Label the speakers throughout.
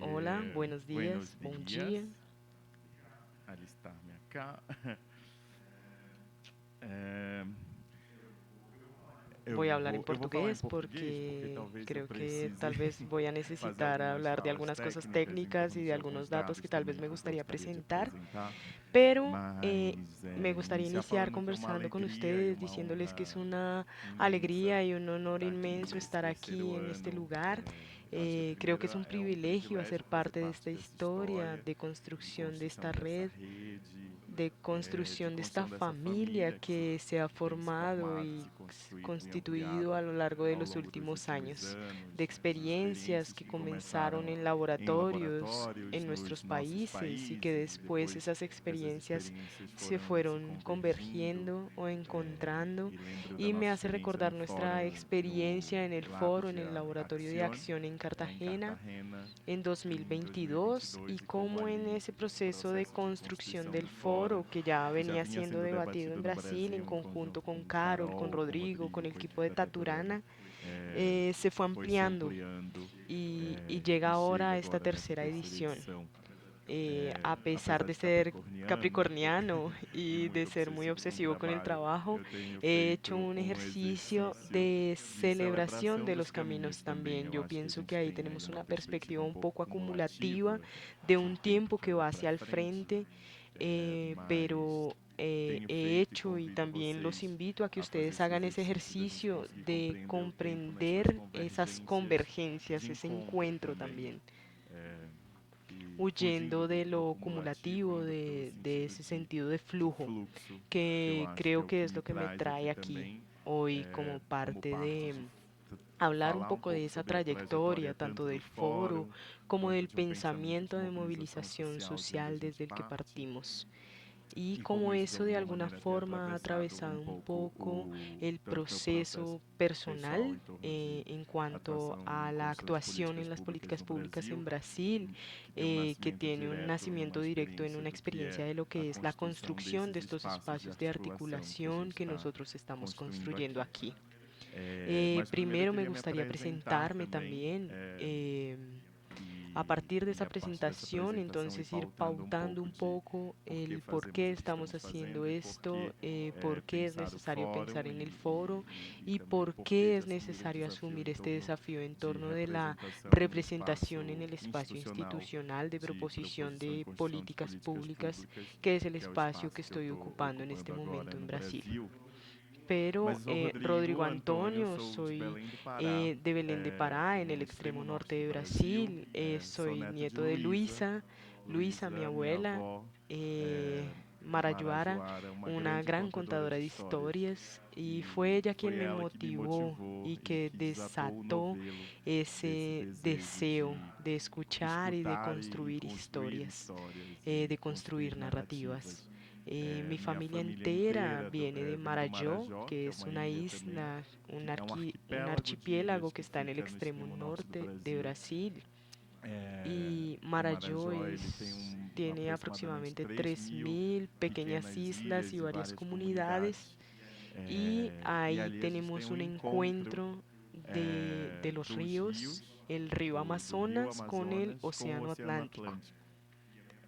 Speaker 1: Hola, buenos
Speaker 2: Buenos
Speaker 1: días, bom
Speaker 2: dias.
Speaker 1: dia.
Speaker 2: Alistar-me acá. É,
Speaker 1: Voy a hablar en
Speaker 2: eu vou falar em
Speaker 1: portugués
Speaker 2: português porque
Speaker 1: porque
Speaker 2: talvez eu
Speaker 1: creo que
Speaker 2: precise
Speaker 1: tal vez voy a
Speaker 2: fazer
Speaker 1: necesitar
Speaker 2: algumas
Speaker 1: hablar de
Speaker 2: falas
Speaker 1: algunas cosas
Speaker 2: técnicas em
Speaker 1: técnicas y
Speaker 2: torno
Speaker 1: de
Speaker 2: de
Speaker 1: algunos
Speaker 2: alguns
Speaker 1: datos
Speaker 2: dados
Speaker 1: que tal vez
Speaker 2: também
Speaker 1: me
Speaker 2: que eu
Speaker 1: gustaría
Speaker 2: gostaria de
Speaker 1: presentar,
Speaker 2: apresentar,
Speaker 1: pero
Speaker 2: mas
Speaker 1: me gustaría
Speaker 2: iniciar
Speaker 1: iniciar
Speaker 2: falando que é uma
Speaker 1: conversando con
Speaker 2: alegria e
Speaker 1: ustedes,
Speaker 2: uma
Speaker 1: diciéndoles que es
Speaker 2: honra
Speaker 1: una
Speaker 2: imensa
Speaker 1: alegría y un honor
Speaker 2: estar aqui
Speaker 1: inmenso
Speaker 2: nesse
Speaker 1: estar
Speaker 2: terceiro
Speaker 1: aquí en este
Speaker 2: ano.
Speaker 1: lugar.
Speaker 2: Eu acho que
Speaker 1: Creo que
Speaker 2: primeiro
Speaker 1: es un
Speaker 2: é um
Speaker 1: privilegio hacer
Speaker 2: privilégio fazer
Speaker 1: parte de
Speaker 2: parte
Speaker 1: esta
Speaker 2: dessa
Speaker 1: historia
Speaker 2: história
Speaker 1: de
Speaker 2: de
Speaker 1: construcción de
Speaker 2: construção
Speaker 1: esta
Speaker 2: dessa
Speaker 1: red,
Speaker 2: rede,
Speaker 1: de
Speaker 2: de
Speaker 1: construcción de esta
Speaker 2: construção dessa
Speaker 1: familia
Speaker 2: família
Speaker 1: que se ha
Speaker 2: que tem se
Speaker 1: formado
Speaker 2: formado,
Speaker 1: y
Speaker 2: se construído e
Speaker 1: constituido
Speaker 2: ampliado
Speaker 1: a lo largo de
Speaker 2: ao
Speaker 1: los
Speaker 2: longo dos
Speaker 1: últimos
Speaker 2: últimos
Speaker 1: años, de
Speaker 2: anos, de
Speaker 1: experiencias
Speaker 2: experiências
Speaker 1: que
Speaker 2: que
Speaker 1: comenzaron
Speaker 2: começaram
Speaker 1: en
Speaker 2: em
Speaker 1: laboratorios
Speaker 2: laboratórios
Speaker 1: en
Speaker 2: nos
Speaker 1: nuestros
Speaker 2: nossos
Speaker 1: países y que
Speaker 2: países, e
Speaker 1: después
Speaker 2: depois
Speaker 1: esas
Speaker 2: essas
Speaker 1: experiencias
Speaker 2: experiências
Speaker 1: se
Speaker 2: foram se
Speaker 1: fueron
Speaker 2: convergindo.
Speaker 1: convergiendo o encontrando,
Speaker 2: E lembro da
Speaker 1: y me
Speaker 2: nossa
Speaker 1: hace
Speaker 2: experiência
Speaker 1: recordar
Speaker 2: no
Speaker 1: nuestra
Speaker 2: fórum, no
Speaker 1: experiencia en el
Speaker 2: Lab
Speaker 1: foro, en
Speaker 2: de
Speaker 1: el laboratorio de
Speaker 2: Acción,
Speaker 1: acción en
Speaker 2: em
Speaker 1: Cartagena
Speaker 2: Cartagena,
Speaker 1: en
Speaker 2: em
Speaker 1: 2022 y
Speaker 2: 2022, e como
Speaker 1: cómo en
Speaker 2: ali
Speaker 1: ese
Speaker 2: o
Speaker 1: proceso de
Speaker 2: processo de
Speaker 1: construcción
Speaker 2: construção
Speaker 1: del
Speaker 2: do fórum,
Speaker 1: foro, que ya
Speaker 2: que já
Speaker 1: venía
Speaker 2: vinha
Speaker 1: siendo
Speaker 2: sendo
Speaker 1: debatido en
Speaker 2: debatido no
Speaker 1: Brasil en
Speaker 2: Brasil, em
Speaker 1: conjunto
Speaker 2: conjunto
Speaker 1: con
Speaker 2: com
Speaker 1: Carol, con
Speaker 2: Carol, com
Speaker 1: Rodrigo, con
Speaker 2: Rodrigo,
Speaker 1: el
Speaker 2: com a
Speaker 1: equipo
Speaker 2: equipe
Speaker 1: de
Speaker 2: da Taturana,
Speaker 1: Taturana,
Speaker 2: é,
Speaker 1: se fue
Speaker 2: foi se
Speaker 1: ampliando
Speaker 2: ampliando
Speaker 1: y llega
Speaker 2: e
Speaker 1: ahora
Speaker 2: chega
Speaker 1: a esta
Speaker 2: agora nessa
Speaker 1: tercera
Speaker 2: terceira
Speaker 1: edición.
Speaker 2: edição.
Speaker 1: A pesar
Speaker 2: Apesar
Speaker 1: de
Speaker 2: de
Speaker 1: ser
Speaker 2: capricorniano
Speaker 1: capricorniano
Speaker 2: e
Speaker 1: y de
Speaker 2: muito
Speaker 1: ser muy
Speaker 2: obsessivo com o
Speaker 1: obsesivo con el
Speaker 2: trabalho,
Speaker 1: trabajo,
Speaker 2: eu tenho
Speaker 1: he hecho
Speaker 2: feito
Speaker 1: un
Speaker 2: um
Speaker 1: ejercicio
Speaker 2: exercício
Speaker 1: de
Speaker 2: de
Speaker 1: celebración
Speaker 2: celebração
Speaker 1: de
Speaker 2: dos
Speaker 1: los caminos
Speaker 2: caminhos também.
Speaker 1: también.
Speaker 2: Eu
Speaker 1: Yo
Speaker 2: acho que a
Speaker 1: pienso que
Speaker 2: gente
Speaker 1: ahí
Speaker 2: tem aí
Speaker 1: tenemos
Speaker 2: uma
Speaker 1: una
Speaker 2: perspectiva
Speaker 1: perspectiva
Speaker 2: um
Speaker 1: un
Speaker 2: pouco
Speaker 1: poco acumulativa
Speaker 2: cumulativa
Speaker 1: de
Speaker 2: de um
Speaker 1: un
Speaker 2: tempo
Speaker 1: tiempo
Speaker 2: que
Speaker 1: que
Speaker 2: vai
Speaker 1: va
Speaker 2: para
Speaker 1: hacia el
Speaker 2: frente,
Speaker 1: frente,
Speaker 2: mas
Speaker 1: pero
Speaker 2: tenho
Speaker 1: he
Speaker 2: feito e
Speaker 1: hecho y
Speaker 2: convido
Speaker 1: también los
Speaker 2: vocês
Speaker 1: invito a que
Speaker 2: a fazer
Speaker 1: ustedes
Speaker 2: esse
Speaker 1: hagan ese
Speaker 2: exercício da gente
Speaker 1: ejercicio
Speaker 2: conseguir
Speaker 1: de
Speaker 2: compreender o tempo nessas
Speaker 1: comprender esas
Speaker 2: convergências de
Speaker 1: convergencias, ese
Speaker 2: encontro
Speaker 1: encuentro
Speaker 2: também.
Speaker 1: también,
Speaker 2: É, e fugindo
Speaker 1: huyendo de
Speaker 2: do
Speaker 1: lo
Speaker 2: acumulativo,
Speaker 1: acumulativo,
Speaker 2: indo pelo
Speaker 1: de
Speaker 2: sentido
Speaker 1: ese sentido de
Speaker 2: de
Speaker 1: flujo,
Speaker 2: fluxo, que eu
Speaker 1: que
Speaker 2: acho que é
Speaker 1: creo
Speaker 2: o
Speaker 1: que
Speaker 2: que
Speaker 1: es
Speaker 2: me
Speaker 1: lo que me
Speaker 2: traz aqui
Speaker 1: trae aquí
Speaker 2: também,
Speaker 1: hoy como
Speaker 2: como
Speaker 1: parte
Speaker 2: parte
Speaker 1: de
Speaker 2: de
Speaker 1: hablar un
Speaker 2: falar um
Speaker 1: poco de
Speaker 2: pouco
Speaker 1: esa
Speaker 2: sobre a trajetória
Speaker 1: trayectoria, tanto
Speaker 2: tanto do
Speaker 1: del foro
Speaker 2: fórum
Speaker 1: como
Speaker 2: quanto
Speaker 1: del
Speaker 2: de um pensamento de
Speaker 1: pensamiento de
Speaker 2: mobilização
Speaker 1: movilización
Speaker 2: social de onde a
Speaker 1: social
Speaker 2: gente
Speaker 1: desde el que
Speaker 2: parte
Speaker 1: partimos. Y
Speaker 2: e
Speaker 1: como
Speaker 2: como isso de
Speaker 1: eso de
Speaker 2: alguma
Speaker 1: alguna
Speaker 2: maneira tem
Speaker 1: forma ha
Speaker 2: atravessado um
Speaker 1: atravesado un
Speaker 2: pouco
Speaker 1: poco el
Speaker 2: tanto meu processo
Speaker 1: proceso
Speaker 2: pessoal
Speaker 1: personal
Speaker 2: em torno de
Speaker 1: en cuanto
Speaker 2: atuação
Speaker 1: a
Speaker 2: em
Speaker 1: la
Speaker 2: construção de
Speaker 1: actuación
Speaker 2: políticas
Speaker 1: en las
Speaker 2: públicas
Speaker 1: políticas
Speaker 2: no
Speaker 1: públicas en
Speaker 2: Brasil,
Speaker 1: Brasil,
Speaker 2: que tem um
Speaker 1: que
Speaker 2: nascimento
Speaker 1: tiene un
Speaker 2: direto numa
Speaker 1: nacimiento directo en
Speaker 2: experiência
Speaker 1: una
Speaker 2: do que
Speaker 1: experiencia
Speaker 2: é
Speaker 1: de lo
Speaker 2: a
Speaker 1: que es la
Speaker 2: construção
Speaker 1: construcción de
Speaker 2: desses
Speaker 1: estos
Speaker 2: espaços de
Speaker 1: espacios de
Speaker 2: articulação que a
Speaker 1: articulación
Speaker 2: gente
Speaker 1: que
Speaker 2: está
Speaker 1: nosotros estamos
Speaker 2: construindo
Speaker 1: construyendo
Speaker 2: aqui.
Speaker 1: aquí.
Speaker 2: Mas primeiro eu
Speaker 1: Primero me
Speaker 2: queria me
Speaker 1: gustaría
Speaker 2: apresentar
Speaker 1: presentarme
Speaker 2: também
Speaker 1: también. A partir de
Speaker 2: e
Speaker 1: esa
Speaker 2: a partir dessa
Speaker 1: presentación,
Speaker 2: apresentação ir
Speaker 1: entonces ir
Speaker 2: pautando um
Speaker 1: pautando
Speaker 2: pouco
Speaker 1: un
Speaker 2: de
Speaker 1: poco
Speaker 2: por que
Speaker 1: el por
Speaker 2: fazemos
Speaker 1: qué
Speaker 2: o que
Speaker 1: estamos
Speaker 2: estamos
Speaker 1: haciendo
Speaker 2: fazendo e por
Speaker 1: esto,
Speaker 2: que
Speaker 1: por qué es
Speaker 2: pensar o
Speaker 1: necesario pensar
Speaker 2: fórum
Speaker 1: en el foro
Speaker 2: e
Speaker 1: y
Speaker 2: também
Speaker 1: por
Speaker 2: por que
Speaker 1: qué
Speaker 2: de
Speaker 1: es
Speaker 2: assumir o
Speaker 1: necesario
Speaker 2: desafio
Speaker 1: asumir
Speaker 2: em
Speaker 1: este
Speaker 2: torno
Speaker 1: desafío en
Speaker 2: de
Speaker 1: torno de la
Speaker 2: representação no
Speaker 1: representación en
Speaker 2: espaço
Speaker 1: el espacio
Speaker 2: institucional
Speaker 1: institucional de
Speaker 2: de
Speaker 1: proposición
Speaker 2: proposição e
Speaker 1: de
Speaker 2: construção de
Speaker 1: políticas
Speaker 2: políticas
Speaker 1: públicas,
Speaker 2: públicas,
Speaker 1: que es el
Speaker 2: que é o
Speaker 1: espacio que
Speaker 2: espaço que eu
Speaker 1: estoy
Speaker 2: estou
Speaker 1: ocupando en este
Speaker 2: ocupando agora
Speaker 1: momento en
Speaker 2: no
Speaker 1: Brasil.
Speaker 2: Brasil. Mas
Speaker 1: Pero
Speaker 2: eu sou
Speaker 1: Rodrigo
Speaker 2: Rodrigo Antônio,
Speaker 1: Antonio,
Speaker 2: sou de
Speaker 1: soy
Speaker 2: Belém do Pará,
Speaker 1: de Belén de Pará, en el
Speaker 2: no
Speaker 1: extremo
Speaker 2: extremo
Speaker 1: norte
Speaker 2: norte do
Speaker 1: de
Speaker 2: Brasil.
Speaker 1: Brasil.
Speaker 2: Sou
Speaker 1: Soy
Speaker 2: neto de
Speaker 1: nieto de
Speaker 2: Luísa.
Speaker 1: Luisa, Luisa, mi
Speaker 2: Luísa, minha
Speaker 1: abuela,
Speaker 2: avó,
Speaker 1: Marajoara,
Speaker 2: Marajoara, uma
Speaker 1: una
Speaker 2: grande
Speaker 1: gran
Speaker 2: contadora
Speaker 1: contadora
Speaker 2: de
Speaker 1: de
Speaker 2: histórias.
Speaker 1: historias, y fue
Speaker 2: E
Speaker 1: ella quien
Speaker 2: foi
Speaker 1: me
Speaker 2: ela que me
Speaker 1: motivó
Speaker 2: motivou
Speaker 1: y
Speaker 2: e
Speaker 1: que
Speaker 2: que desatou o
Speaker 1: desató
Speaker 2: novelo desse
Speaker 1: ese
Speaker 2: desejo
Speaker 1: deseo
Speaker 2: de
Speaker 1: de escuchar y de
Speaker 2: escutar e
Speaker 1: construir
Speaker 2: construir
Speaker 1: historias,
Speaker 2: histórias
Speaker 1: de
Speaker 2: e
Speaker 1: construir
Speaker 2: construir
Speaker 1: narrativas.
Speaker 2: narrativas.
Speaker 1: Mi
Speaker 2: Minha
Speaker 1: familia
Speaker 2: família
Speaker 1: entera
Speaker 2: inteira
Speaker 1: viene de
Speaker 2: vem do
Speaker 1: Marajó,
Speaker 2: Marajó,
Speaker 1: que
Speaker 2: que é
Speaker 1: es
Speaker 2: uma
Speaker 1: una
Speaker 2: ilha também,
Speaker 1: isla,
Speaker 2: que é um
Speaker 1: un
Speaker 2: arquipélago de
Speaker 1: archipiélago
Speaker 2: ilhas
Speaker 1: que
Speaker 2: que
Speaker 1: está en el
Speaker 2: fica no
Speaker 1: extremo
Speaker 2: extremo norte do
Speaker 1: norte de
Speaker 2: Brasil.
Speaker 1: Brasil. Y
Speaker 2: O
Speaker 1: Marajó
Speaker 2: Marajó ele tem
Speaker 1: tiene
Speaker 2: aproximadamente
Speaker 1: aproximadamente
Speaker 2: 3.000
Speaker 1: 3.000 pequeñas
Speaker 2: pequenas
Speaker 1: islas
Speaker 2: ilhas
Speaker 1: y
Speaker 2: e
Speaker 1: varias
Speaker 2: várias
Speaker 1: comunidades.
Speaker 2: comunidades.
Speaker 1: Y
Speaker 2: E
Speaker 1: ahí
Speaker 2: ali a gente tem
Speaker 1: tenemos
Speaker 2: um
Speaker 1: un
Speaker 2: encontro
Speaker 1: encuentro de los
Speaker 2: dos
Speaker 1: ríos,
Speaker 2: rios,
Speaker 1: el río
Speaker 2: do rio
Speaker 1: Amazonas con el
Speaker 2: Amazonas com o
Speaker 1: Océano
Speaker 2: Oceano
Speaker 1: Atlántico.
Speaker 2: Atlântico.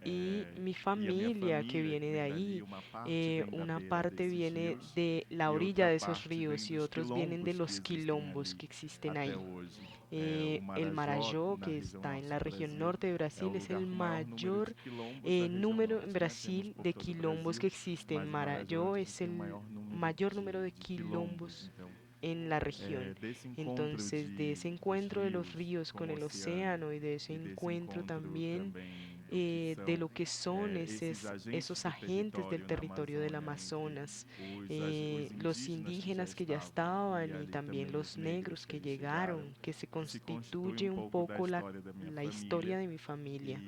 Speaker 1: Y mi
Speaker 2: E a minha
Speaker 1: familia que
Speaker 2: família, que
Speaker 1: viene de
Speaker 2: vem dali,
Speaker 1: ahí,
Speaker 2: uma parte vem da
Speaker 1: una
Speaker 2: beira
Speaker 1: parte
Speaker 2: desses
Speaker 1: viene
Speaker 2: rios
Speaker 1: de la
Speaker 2: e
Speaker 1: orilla
Speaker 2: outra
Speaker 1: de esos
Speaker 2: parte vem
Speaker 1: ríos y
Speaker 2: dos
Speaker 1: otros vienen de
Speaker 2: quilombos que
Speaker 1: los
Speaker 2: existem
Speaker 1: quilombos
Speaker 2: ali
Speaker 1: que existen
Speaker 2: até
Speaker 1: ahí.
Speaker 2: hoje. O
Speaker 1: El
Speaker 2: Marajó,
Speaker 1: Marajó,
Speaker 2: na
Speaker 1: que
Speaker 2: região
Speaker 1: está en
Speaker 2: norte
Speaker 1: la
Speaker 2: do
Speaker 1: región
Speaker 2: Brasil,
Speaker 1: norte de
Speaker 2: é o
Speaker 1: Brasil, es
Speaker 2: lugar
Speaker 1: el
Speaker 2: com maior número de
Speaker 1: mayor
Speaker 2: quilombos da região
Speaker 1: número en
Speaker 2: norte. Nós temos
Speaker 1: Brasil
Speaker 2: por
Speaker 1: de
Speaker 2: todo o
Speaker 1: quilombos que
Speaker 2: Brasil,
Speaker 1: existen.
Speaker 2: mas o Marajó
Speaker 1: Marajó es
Speaker 2: tem o
Speaker 1: el
Speaker 2: maior número
Speaker 1: mayor número de
Speaker 2: de quilombos.
Speaker 1: quilombos
Speaker 2: Então,
Speaker 1: en la región.
Speaker 2: desse encontro
Speaker 1: Entonces, de ese
Speaker 2: dos
Speaker 1: encuentro de los
Speaker 2: rios
Speaker 1: ríos
Speaker 2: com
Speaker 1: con
Speaker 2: o
Speaker 1: el
Speaker 2: oceano
Speaker 1: océano y de ese
Speaker 2: e desse
Speaker 1: encuentro
Speaker 2: encontro
Speaker 1: también
Speaker 2: também do que
Speaker 1: de
Speaker 2: são
Speaker 1: lo que son
Speaker 2: esses agentes
Speaker 1: esos
Speaker 2: do
Speaker 1: agentes del
Speaker 2: território na
Speaker 1: territorio del
Speaker 2: Amazônia entre
Speaker 1: Amazonas,
Speaker 2: os
Speaker 1: los
Speaker 2: indígenas que já
Speaker 1: indígenas que ya
Speaker 2: estavam e
Speaker 1: estaban y
Speaker 2: ali
Speaker 1: también
Speaker 2: também os
Speaker 1: los
Speaker 2: negros
Speaker 1: negros
Speaker 2: que
Speaker 1: que
Speaker 2: ali chegaram,
Speaker 1: llegaron, que se
Speaker 2: que se constitui
Speaker 1: constituye un
Speaker 2: pouco da
Speaker 1: poco
Speaker 2: história da minha
Speaker 1: la
Speaker 2: família
Speaker 1: historia de mi familia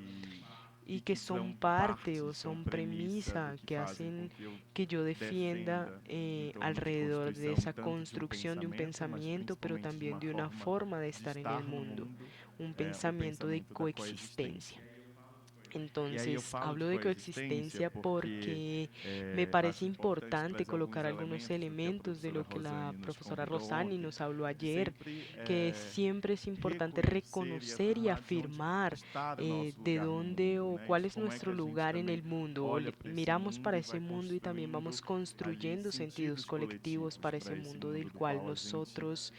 Speaker 2: e,
Speaker 1: y
Speaker 2: e
Speaker 1: que
Speaker 2: que
Speaker 1: son
Speaker 2: são
Speaker 1: parte
Speaker 2: parte,
Speaker 1: o
Speaker 2: são
Speaker 1: son
Speaker 2: premissa do
Speaker 1: premisa
Speaker 2: que
Speaker 1: que
Speaker 2: fazem com
Speaker 1: hacen
Speaker 2: que eu
Speaker 1: que yo defienda
Speaker 2: defenda em torno de
Speaker 1: alrededor de
Speaker 2: construção
Speaker 1: esa
Speaker 2: tanto de um
Speaker 1: construcción de un
Speaker 2: pensamento, mas
Speaker 1: pensamiento, pero
Speaker 2: principalmente de
Speaker 1: también
Speaker 2: uma
Speaker 1: de una
Speaker 2: forma
Speaker 1: forma de
Speaker 2: de
Speaker 1: estar en el
Speaker 2: estar no
Speaker 1: mundo,
Speaker 2: mundo,
Speaker 1: un
Speaker 2: o
Speaker 1: pensamiento de
Speaker 2: pensamento da
Speaker 1: coexistencia.
Speaker 2: coexistência. E aí eu
Speaker 1: Entonces,
Speaker 2: falo de
Speaker 1: hablo de
Speaker 2: coexistência
Speaker 1: coexistencia
Speaker 2: porque
Speaker 1: porque me parece
Speaker 2: acho importante
Speaker 1: importante
Speaker 2: trazer alguns
Speaker 1: colocar algunos
Speaker 2: elementos do que a
Speaker 1: elementos de
Speaker 2: professora
Speaker 1: lo que la
Speaker 2: Rosane nos
Speaker 1: profesora
Speaker 2: convidou
Speaker 1: Rosani
Speaker 2: ontem,
Speaker 1: nos habló
Speaker 2: de
Speaker 1: ayer,
Speaker 2: sempre
Speaker 1: que siempre es importante
Speaker 2: reconhecer e
Speaker 1: reconocer y
Speaker 2: afirmar de onde
Speaker 1: afirmar
Speaker 2: está o nosso
Speaker 1: de
Speaker 2: lugar no
Speaker 1: dónde
Speaker 2: mundo,
Speaker 1: o
Speaker 2: né? E
Speaker 1: cuál
Speaker 2: de
Speaker 1: es
Speaker 2: como é que
Speaker 1: nuestro
Speaker 2: a gente
Speaker 1: lugar en
Speaker 2: também
Speaker 1: el mundo.
Speaker 2: olha para esse
Speaker 1: Miramos
Speaker 2: mundo
Speaker 1: para
Speaker 2: e
Speaker 1: ese
Speaker 2: vai
Speaker 1: mundo y también
Speaker 2: construindo
Speaker 1: vamos
Speaker 2: ali
Speaker 1: construyendo sentidos
Speaker 2: sentidos
Speaker 1: colectivos
Speaker 2: coletivos
Speaker 1: para ese
Speaker 2: para esse
Speaker 1: mundo
Speaker 2: mundo
Speaker 1: del
Speaker 2: do
Speaker 1: cual
Speaker 2: qual a gente
Speaker 1: nosotros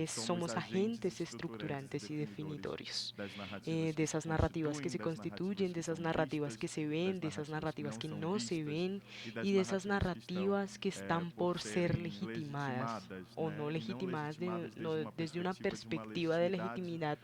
Speaker 2: somos
Speaker 1: somos
Speaker 2: agentes
Speaker 1: agentes
Speaker 2: estruturantes e
Speaker 1: estructurantes y
Speaker 2: definidores
Speaker 1: definitorios,
Speaker 2: das narrativas que
Speaker 1: de
Speaker 2: se
Speaker 1: esas narrativas que
Speaker 2: constituem,
Speaker 1: se
Speaker 2: das narrativas
Speaker 1: constituyen, de
Speaker 2: que
Speaker 1: esas
Speaker 2: são
Speaker 1: narrativas que
Speaker 2: vistas,
Speaker 1: se
Speaker 2: das
Speaker 1: ven, de esas
Speaker 2: narrativas que
Speaker 1: narrativas
Speaker 2: não
Speaker 1: que
Speaker 2: são
Speaker 1: no se
Speaker 2: vistas
Speaker 1: ven
Speaker 2: e das
Speaker 1: y de esas
Speaker 2: narrativas que estão
Speaker 1: narrativas que están
Speaker 2: por
Speaker 1: por ser
Speaker 2: serem
Speaker 1: legitimadas
Speaker 2: legitimadas,
Speaker 1: o no
Speaker 2: né? E não
Speaker 1: legitimadas
Speaker 2: legitimadas
Speaker 1: desde una
Speaker 2: desde uma
Speaker 1: perspectiva de
Speaker 2: legitimidade
Speaker 1: legitimidad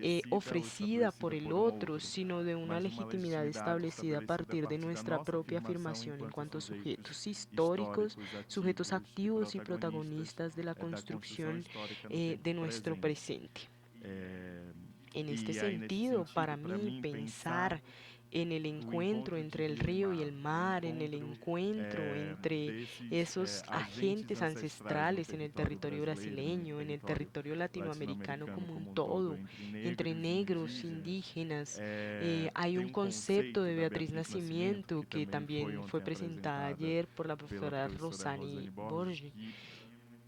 Speaker 2: oferecida ou
Speaker 1: ofrecida por
Speaker 2: estabelecida
Speaker 1: el
Speaker 2: por um
Speaker 1: otro,
Speaker 2: outro,
Speaker 1: sino de una
Speaker 2: mas de uma
Speaker 1: legitimidad
Speaker 2: legitimidade
Speaker 1: establecida a
Speaker 2: estabelecida a
Speaker 1: partir de
Speaker 2: partir da
Speaker 1: nuestra
Speaker 2: nossa
Speaker 1: propia
Speaker 2: afirmação
Speaker 1: afirmación en
Speaker 2: enquanto
Speaker 1: cuanto a
Speaker 2: sujeitos
Speaker 1: sujetos históricos,
Speaker 2: históricos,
Speaker 1: sujetos
Speaker 2: ativos e
Speaker 1: activos y
Speaker 2: protagonistas
Speaker 1: protagonistas de la
Speaker 2: da construção
Speaker 1: construcción
Speaker 2: histórica no tempo
Speaker 1: de nuestro
Speaker 2: presente.
Speaker 1: presente.
Speaker 2: É,
Speaker 1: En este
Speaker 2: e aí, nesse
Speaker 1: sentido, para
Speaker 2: sentido, para
Speaker 1: mí,
Speaker 2: mim, pensar
Speaker 1: pensar en el
Speaker 2: o
Speaker 1: encuentro
Speaker 2: encontro de
Speaker 1: entre el
Speaker 2: rio e
Speaker 1: río y el
Speaker 2: mar, o
Speaker 1: mar, en el
Speaker 2: encontro
Speaker 1: encuentro entre
Speaker 2: desses
Speaker 1: esos
Speaker 2: agentes
Speaker 1: agentes
Speaker 2: ancestrais no
Speaker 1: ancestrales en el
Speaker 2: território
Speaker 1: territorio
Speaker 2: brasileiro, no
Speaker 1: brasileño, en el
Speaker 2: território
Speaker 1: territorio latinoamericano
Speaker 2: latino-americano
Speaker 1: como un
Speaker 2: como um todo,
Speaker 1: todo,
Speaker 2: entre
Speaker 1: entre
Speaker 2: negros e
Speaker 1: negros,
Speaker 2: indígenas,
Speaker 1: indígenas, hay
Speaker 2: tem
Speaker 1: un
Speaker 2: um
Speaker 1: concepto
Speaker 2: conceito
Speaker 1: de
Speaker 2: da
Speaker 1: Beatriz
Speaker 2: Beatriz Nascimento,
Speaker 1: Nacimiento
Speaker 2: que
Speaker 1: que
Speaker 2: também foi
Speaker 1: también fue
Speaker 2: ontem
Speaker 1: presentada
Speaker 2: apresentada
Speaker 1: ayer por la
Speaker 2: pela
Speaker 1: profesora
Speaker 2: professora
Speaker 1: Rosani
Speaker 2: Rosane Borges,
Speaker 1: Borges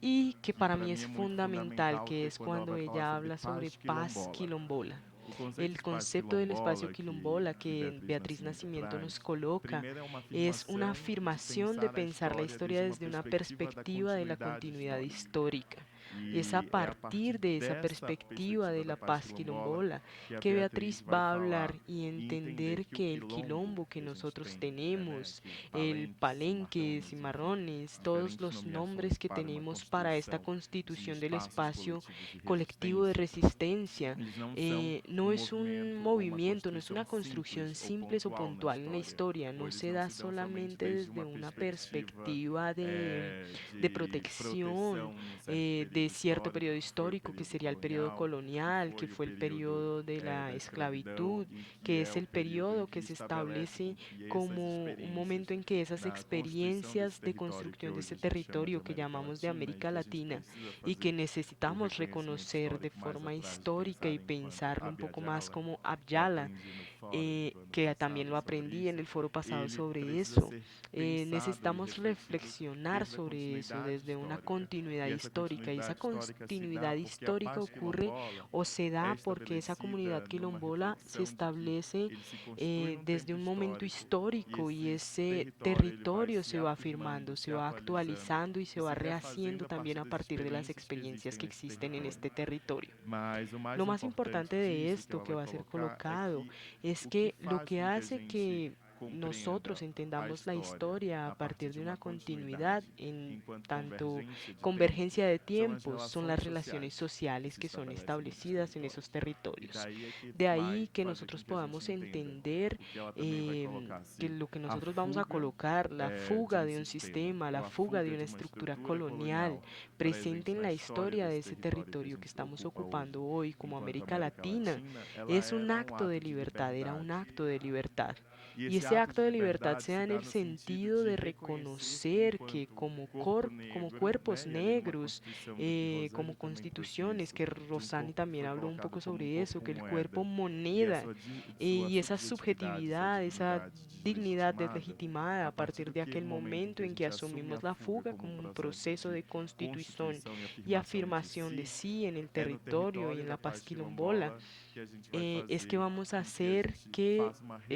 Speaker 1: y que
Speaker 2: que
Speaker 1: para
Speaker 2: para
Speaker 1: mí
Speaker 2: mim
Speaker 1: es
Speaker 2: é muito
Speaker 1: fundamental,
Speaker 2: fundamental,
Speaker 1: que
Speaker 2: que é
Speaker 1: es
Speaker 2: quando ela
Speaker 1: cuando
Speaker 2: vai falar
Speaker 1: ella
Speaker 2: sobre
Speaker 1: habla sobre
Speaker 2: paz
Speaker 1: paz
Speaker 2: quilombola.
Speaker 1: quilombola.
Speaker 2: O conceito
Speaker 1: El
Speaker 2: de paz
Speaker 1: concepto del espacio
Speaker 2: quilombola
Speaker 1: quilombola
Speaker 2: que
Speaker 1: que
Speaker 2: Beatriz
Speaker 1: Beatriz
Speaker 2: Nascimento
Speaker 1: Nacimiento nos
Speaker 2: traz,
Speaker 1: coloca
Speaker 2: primeiro é uma
Speaker 1: es una
Speaker 2: afirmação de
Speaker 1: afirmación de
Speaker 2: pensar
Speaker 1: pensar la historia
Speaker 2: uma
Speaker 1: desde una
Speaker 2: perspectiva da
Speaker 1: perspectiva de la
Speaker 2: continuidade
Speaker 1: continuidad
Speaker 2: histórica.
Speaker 1: histórica. Es a
Speaker 2: E é a partir
Speaker 1: partir de esa
Speaker 2: dessa
Speaker 1: perspectiva
Speaker 2: perspectiva
Speaker 1: de
Speaker 2: da
Speaker 1: la
Speaker 2: paz
Speaker 1: paz
Speaker 2: quilombola
Speaker 1: quilombola
Speaker 2: que a
Speaker 1: que
Speaker 2: Beatriz
Speaker 1: Beatriz
Speaker 2: vai
Speaker 1: va a
Speaker 2: falar
Speaker 1: hablar y
Speaker 2: e entender
Speaker 1: entender
Speaker 2: que o
Speaker 1: que el
Speaker 2: quilombo
Speaker 1: quilombo que
Speaker 2: que a gente
Speaker 1: nosotros
Speaker 2: tem, né,
Speaker 1: tenemos,
Speaker 2: que
Speaker 1: el
Speaker 2: palenques,
Speaker 1: palenque,
Speaker 2: cimarrones, enfim,
Speaker 1: cimarrones, todos
Speaker 2: diferentes
Speaker 1: los
Speaker 2: nomeações
Speaker 1: nombres que
Speaker 2: para uma
Speaker 1: tenemos para esta
Speaker 2: construção de
Speaker 1: constitución del
Speaker 2: espaços
Speaker 1: espacio
Speaker 2: coletivos de
Speaker 1: colectivo de
Speaker 2: resistência,
Speaker 1: resistencia,
Speaker 2: eles não são
Speaker 1: no
Speaker 2: um
Speaker 1: es un
Speaker 2: movimento ou uma
Speaker 1: movimiento, no es una
Speaker 2: construção
Speaker 1: construcción
Speaker 2: simples ou
Speaker 1: simple o
Speaker 2: pontual na
Speaker 1: puntual en la
Speaker 2: história,
Speaker 1: historia,
Speaker 2: ou
Speaker 1: no
Speaker 2: eles
Speaker 1: se
Speaker 2: não
Speaker 1: da
Speaker 2: se dão somente
Speaker 1: solamente
Speaker 2: desde
Speaker 1: desde
Speaker 2: uma
Speaker 1: una
Speaker 2: perspectiva
Speaker 1: perspectiva de
Speaker 2: de
Speaker 1: protección
Speaker 2: proteção num certo
Speaker 1: de
Speaker 2: período
Speaker 1: cierto
Speaker 2: histórico,
Speaker 1: periodo
Speaker 2: que foi o
Speaker 1: histórico, que
Speaker 2: período
Speaker 1: sería el periodo
Speaker 2: colonial,
Speaker 1: colonial, que
Speaker 2: foi o
Speaker 1: fue el
Speaker 2: período
Speaker 1: periodo de la
Speaker 2: da escravidão
Speaker 1: esclavitud,
Speaker 2: e que
Speaker 1: que
Speaker 2: é
Speaker 1: es
Speaker 2: o
Speaker 1: el
Speaker 2: período em
Speaker 1: periodo
Speaker 2: que
Speaker 1: que se
Speaker 2: estabelece
Speaker 1: establece
Speaker 2: com que essas
Speaker 1: como un momento
Speaker 2: experiências
Speaker 1: en que esas
Speaker 2: na constituição desse
Speaker 1: experiencias de
Speaker 2: território que
Speaker 1: construcción de
Speaker 2: hoje
Speaker 1: ese
Speaker 2: a gente chama de
Speaker 1: territorio que
Speaker 2: América
Speaker 1: llamamos de
Speaker 2: Latina e
Speaker 1: América
Speaker 2: que a gente
Speaker 1: Latina
Speaker 2: precisa
Speaker 1: y que
Speaker 2: fazer o
Speaker 1: necesitamos
Speaker 2: reconhecimento
Speaker 1: reconocer de
Speaker 2: histórico mais
Speaker 1: forma
Speaker 2: atrás de
Speaker 1: histórica
Speaker 2: pensar
Speaker 1: y
Speaker 2: enquanto
Speaker 1: pensarlo un
Speaker 2: Abya
Speaker 1: poco más
Speaker 2: Yala,
Speaker 1: como
Speaker 2: que eu
Speaker 1: Abyala,
Speaker 2: aprendi no fórum do ano
Speaker 1: que también
Speaker 2: passado
Speaker 1: lo
Speaker 2: sobre
Speaker 1: aprendí en
Speaker 2: isso,
Speaker 1: el foro pasado
Speaker 2: ele
Speaker 1: sobre
Speaker 2: precisa
Speaker 1: eso.
Speaker 2: ser pensado e
Speaker 1: Necesitamos
Speaker 2: refletido
Speaker 1: reflexionar
Speaker 2: desde a
Speaker 1: sobre eso
Speaker 2: continuidade
Speaker 1: desde una
Speaker 2: histórica.
Speaker 1: continuidad
Speaker 2: E essa
Speaker 1: histórica. Y esa
Speaker 2: continuidade histórica se dá
Speaker 1: continuidad
Speaker 2: porque a
Speaker 1: histórica
Speaker 2: paz
Speaker 1: ocurre
Speaker 2: quilombola
Speaker 1: o se
Speaker 2: é
Speaker 1: da porque esa comunidad
Speaker 2: estabelecida numa
Speaker 1: quilombola se
Speaker 2: reflexão de que
Speaker 1: establece
Speaker 2: ele se constitui num
Speaker 1: desde
Speaker 2: tempo
Speaker 1: un momento
Speaker 2: histórico e
Speaker 1: histórico y
Speaker 2: esse
Speaker 1: ese
Speaker 2: território ele vai
Speaker 1: territorio
Speaker 2: se
Speaker 1: se va
Speaker 2: afirmando,
Speaker 1: afirmando,
Speaker 2: se
Speaker 1: se va
Speaker 2: atualizando
Speaker 1: actualizando y
Speaker 2: e
Speaker 1: se va
Speaker 2: se
Speaker 1: rehaciendo
Speaker 2: refazendo a
Speaker 1: también
Speaker 2: partir
Speaker 1: a
Speaker 2: das
Speaker 1: partir de las
Speaker 2: experiências que
Speaker 1: experiencias
Speaker 2: existem
Speaker 1: que
Speaker 2: nesse
Speaker 1: existen en
Speaker 2: território.
Speaker 1: este territorio.
Speaker 2: Mas o mais
Speaker 1: Lo más
Speaker 2: importante
Speaker 1: importante de
Speaker 2: disso que
Speaker 1: esto
Speaker 2: ela
Speaker 1: que
Speaker 2: vai
Speaker 1: va a ser
Speaker 2: colocar é
Speaker 1: colocado
Speaker 2: que
Speaker 1: es
Speaker 2: o que
Speaker 1: que lo
Speaker 2: faz
Speaker 1: que
Speaker 2: com que a
Speaker 1: hace
Speaker 2: gente
Speaker 1: que nosotros
Speaker 2: compreenda a
Speaker 1: entendamos la
Speaker 2: história
Speaker 1: historia a
Speaker 2: a partir
Speaker 1: partir
Speaker 2: de
Speaker 1: de
Speaker 2: uma
Speaker 1: una continuidad
Speaker 2: continuidade
Speaker 1: en
Speaker 2: enquanto
Speaker 1: tanto
Speaker 2: convergência de
Speaker 1: convergencia
Speaker 2: tempos
Speaker 1: de
Speaker 2: são as
Speaker 1: tiempos son las
Speaker 2: relações
Speaker 1: relaciones
Speaker 2: sociais que
Speaker 1: sociales
Speaker 2: se
Speaker 1: que son
Speaker 2: estabelecem nesses
Speaker 1: establecidas en esos
Speaker 2: territórios. E
Speaker 1: territorios.
Speaker 2: daí é que
Speaker 1: De ahí
Speaker 2: vai
Speaker 1: que
Speaker 2: fazer com
Speaker 1: nosotros
Speaker 2: que a gente
Speaker 1: podamos
Speaker 2: entenda
Speaker 1: entender
Speaker 2: o que ela também vai colocar,
Speaker 1: que
Speaker 2: se
Speaker 1: lo que
Speaker 2: a
Speaker 1: nosotros vamos a
Speaker 2: fuga
Speaker 1: colocar, la
Speaker 2: de
Speaker 1: fuga
Speaker 2: um
Speaker 1: de un
Speaker 2: sistema
Speaker 1: sistema,
Speaker 2: ou
Speaker 1: la
Speaker 2: a
Speaker 1: fuga de
Speaker 2: fuga
Speaker 1: una
Speaker 2: de uma
Speaker 1: estructura
Speaker 2: estrutura
Speaker 1: colonial
Speaker 2: colonial
Speaker 1: presente
Speaker 2: presente
Speaker 1: en
Speaker 2: na
Speaker 1: la
Speaker 2: história
Speaker 1: historia de
Speaker 2: desse
Speaker 1: ese
Speaker 2: território que a
Speaker 1: territorio que
Speaker 2: gente
Speaker 1: estamos
Speaker 2: ocupa hoje
Speaker 1: ocupando hoy como
Speaker 2: enquanto
Speaker 1: América
Speaker 2: América
Speaker 1: Latina,
Speaker 2: Latina, ela
Speaker 1: es un
Speaker 2: era um
Speaker 1: acto de
Speaker 2: ato de
Speaker 1: libertad, era un
Speaker 2: liberdade.
Speaker 1: acto de libertad.
Speaker 2: E
Speaker 1: Y
Speaker 2: esse
Speaker 1: ese
Speaker 2: ato
Speaker 1: acto
Speaker 2: de
Speaker 1: de libertad
Speaker 2: liberdade
Speaker 1: se
Speaker 2: se
Speaker 1: da en
Speaker 2: dá
Speaker 1: el
Speaker 2: no sentido
Speaker 1: sentido
Speaker 2: de
Speaker 1: de
Speaker 2: reconhecer que,
Speaker 1: reconocer que
Speaker 2: enquanto corpo
Speaker 1: como
Speaker 2: negro,
Speaker 1: cuerpos
Speaker 2: né, e aí uma
Speaker 1: negros,
Speaker 2: constituição do que
Speaker 1: como
Speaker 2: Rosane também trouxe
Speaker 1: constituciones,
Speaker 2: isso,
Speaker 1: que
Speaker 2: de um
Speaker 1: Rosani
Speaker 2: corpo que
Speaker 1: también
Speaker 2: foi
Speaker 1: habló un
Speaker 2: colocado
Speaker 1: poco
Speaker 2: como um
Speaker 1: sobre eso,
Speaker 2: corpo
Speaker 1: que el cuerpo
Speaker 2: moeda, e a
Speaker 1: moneda
Speaker 2: sua
Speaker 1: y esa
Speaker 2: subjetividade, sua
Speaker 1: subjetividad, esa
Speaker 2: dignidade
Speaker 1: dignidad
Speaker 2: deslegitimada,
Speaker 1: deslegitimada
Speaker 2: a
Speaker 1: a
Speaker 2: partir
Speaker 1: partir
Speaker 2: do
Speaker 1: de
Speaker 2: que
Speaker 1: aquel
Speaker 2: momento em
Speaker 1: momento
Speaker 2: que a
Speaker 1: en que
Speaker 2: gente assume
Speaker 1: asumimos
Speaker 2: a
Speaker 1: la
Speaker 2: fuga
Speaker 1: fuga
Speaker 2: como um
Speaker 1: como un
Speaker 2: processo
Speaker 1: proceso
Speaker 2: de
Speaker 1: de constitución
Speaker 2: constituição e
Speaker 1: y
Speaker 2: afirmação de
Speaker 1: afirmación de
Speaker 2: si,
Speaker 1: sí en el
Speaker 2: é no
Speaker 1: territorio y
Speaker 2: território
Speaker 1: en
Speaker 2: da
Speaker 1: la paz
Speaker 2: paz
Speaker 1: quilombola,
Speaker 2: quilombola que a gente vai
Speaker 1: es que
Speaker 2: fazer
Speaker 1: vamos a
Speaker 2: com que a
Speaker 1: hacer
Speaker 2: gente
Speaker 1: que
Speaker 2: faça uma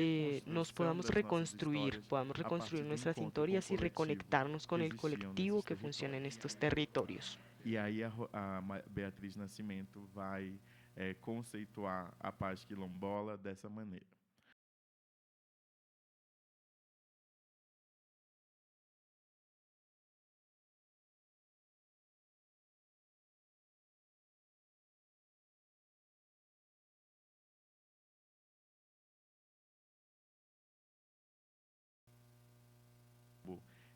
Speaker 1: nos
Speaker 2: reconstrução
Speaker 1: podamos
Speaker 2: das nossas
Speaker 1: reconstruir,
Speaker 2: histórias
Speaker 1: podamos
Speaker 2: a
Speaker 1: reconstruir
Speaker 2: partir do
Speaker 1: nuestras
Speaker 2: encontro com o
Speaker 1: historias y
Speaker 2: coletivo
Speaker 1: reconectarnos
Speaker 2: que
Speaker 1: con el
Speaker 2: existiam
Speaker 1: colectivo
Speaker 2: nesses
Speaker 1: que funciona en
Speaker 2: territórios.
Speaker 1: estos territorios.
Speaker 2: E aí Beatriz Nascimento vai conceituar a paz quilombola dessa maneira.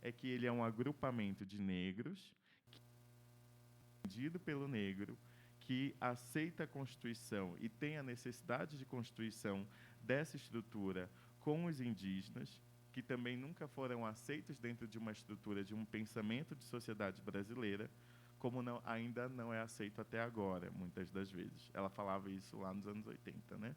Speaker 2: É que ele é um agrupamento de negros, entendido pelo negro, que aceita a Constituição e tem a necessidade de constituição dessa estrutura com os indígenas, que também nunca foram aceitos dentro de uma estrutura de um pensamento de sociedade brasileira, como ainda não é aceito até agora, muitas das vezes. Ela falava isso lá nos anos 80, né?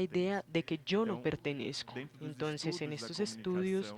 Speaker 1: idea
Speaker 2: pertenço.
Speaker 1: de que yo no
Speaker 2: Então,
Speaker 1: pertenezco.
Speaker 2: dentro dos
Speaker 1: Entonces, en
Speaker 2: estudos da
Speaker 1: estos estudios
Speaker 2: comunicação,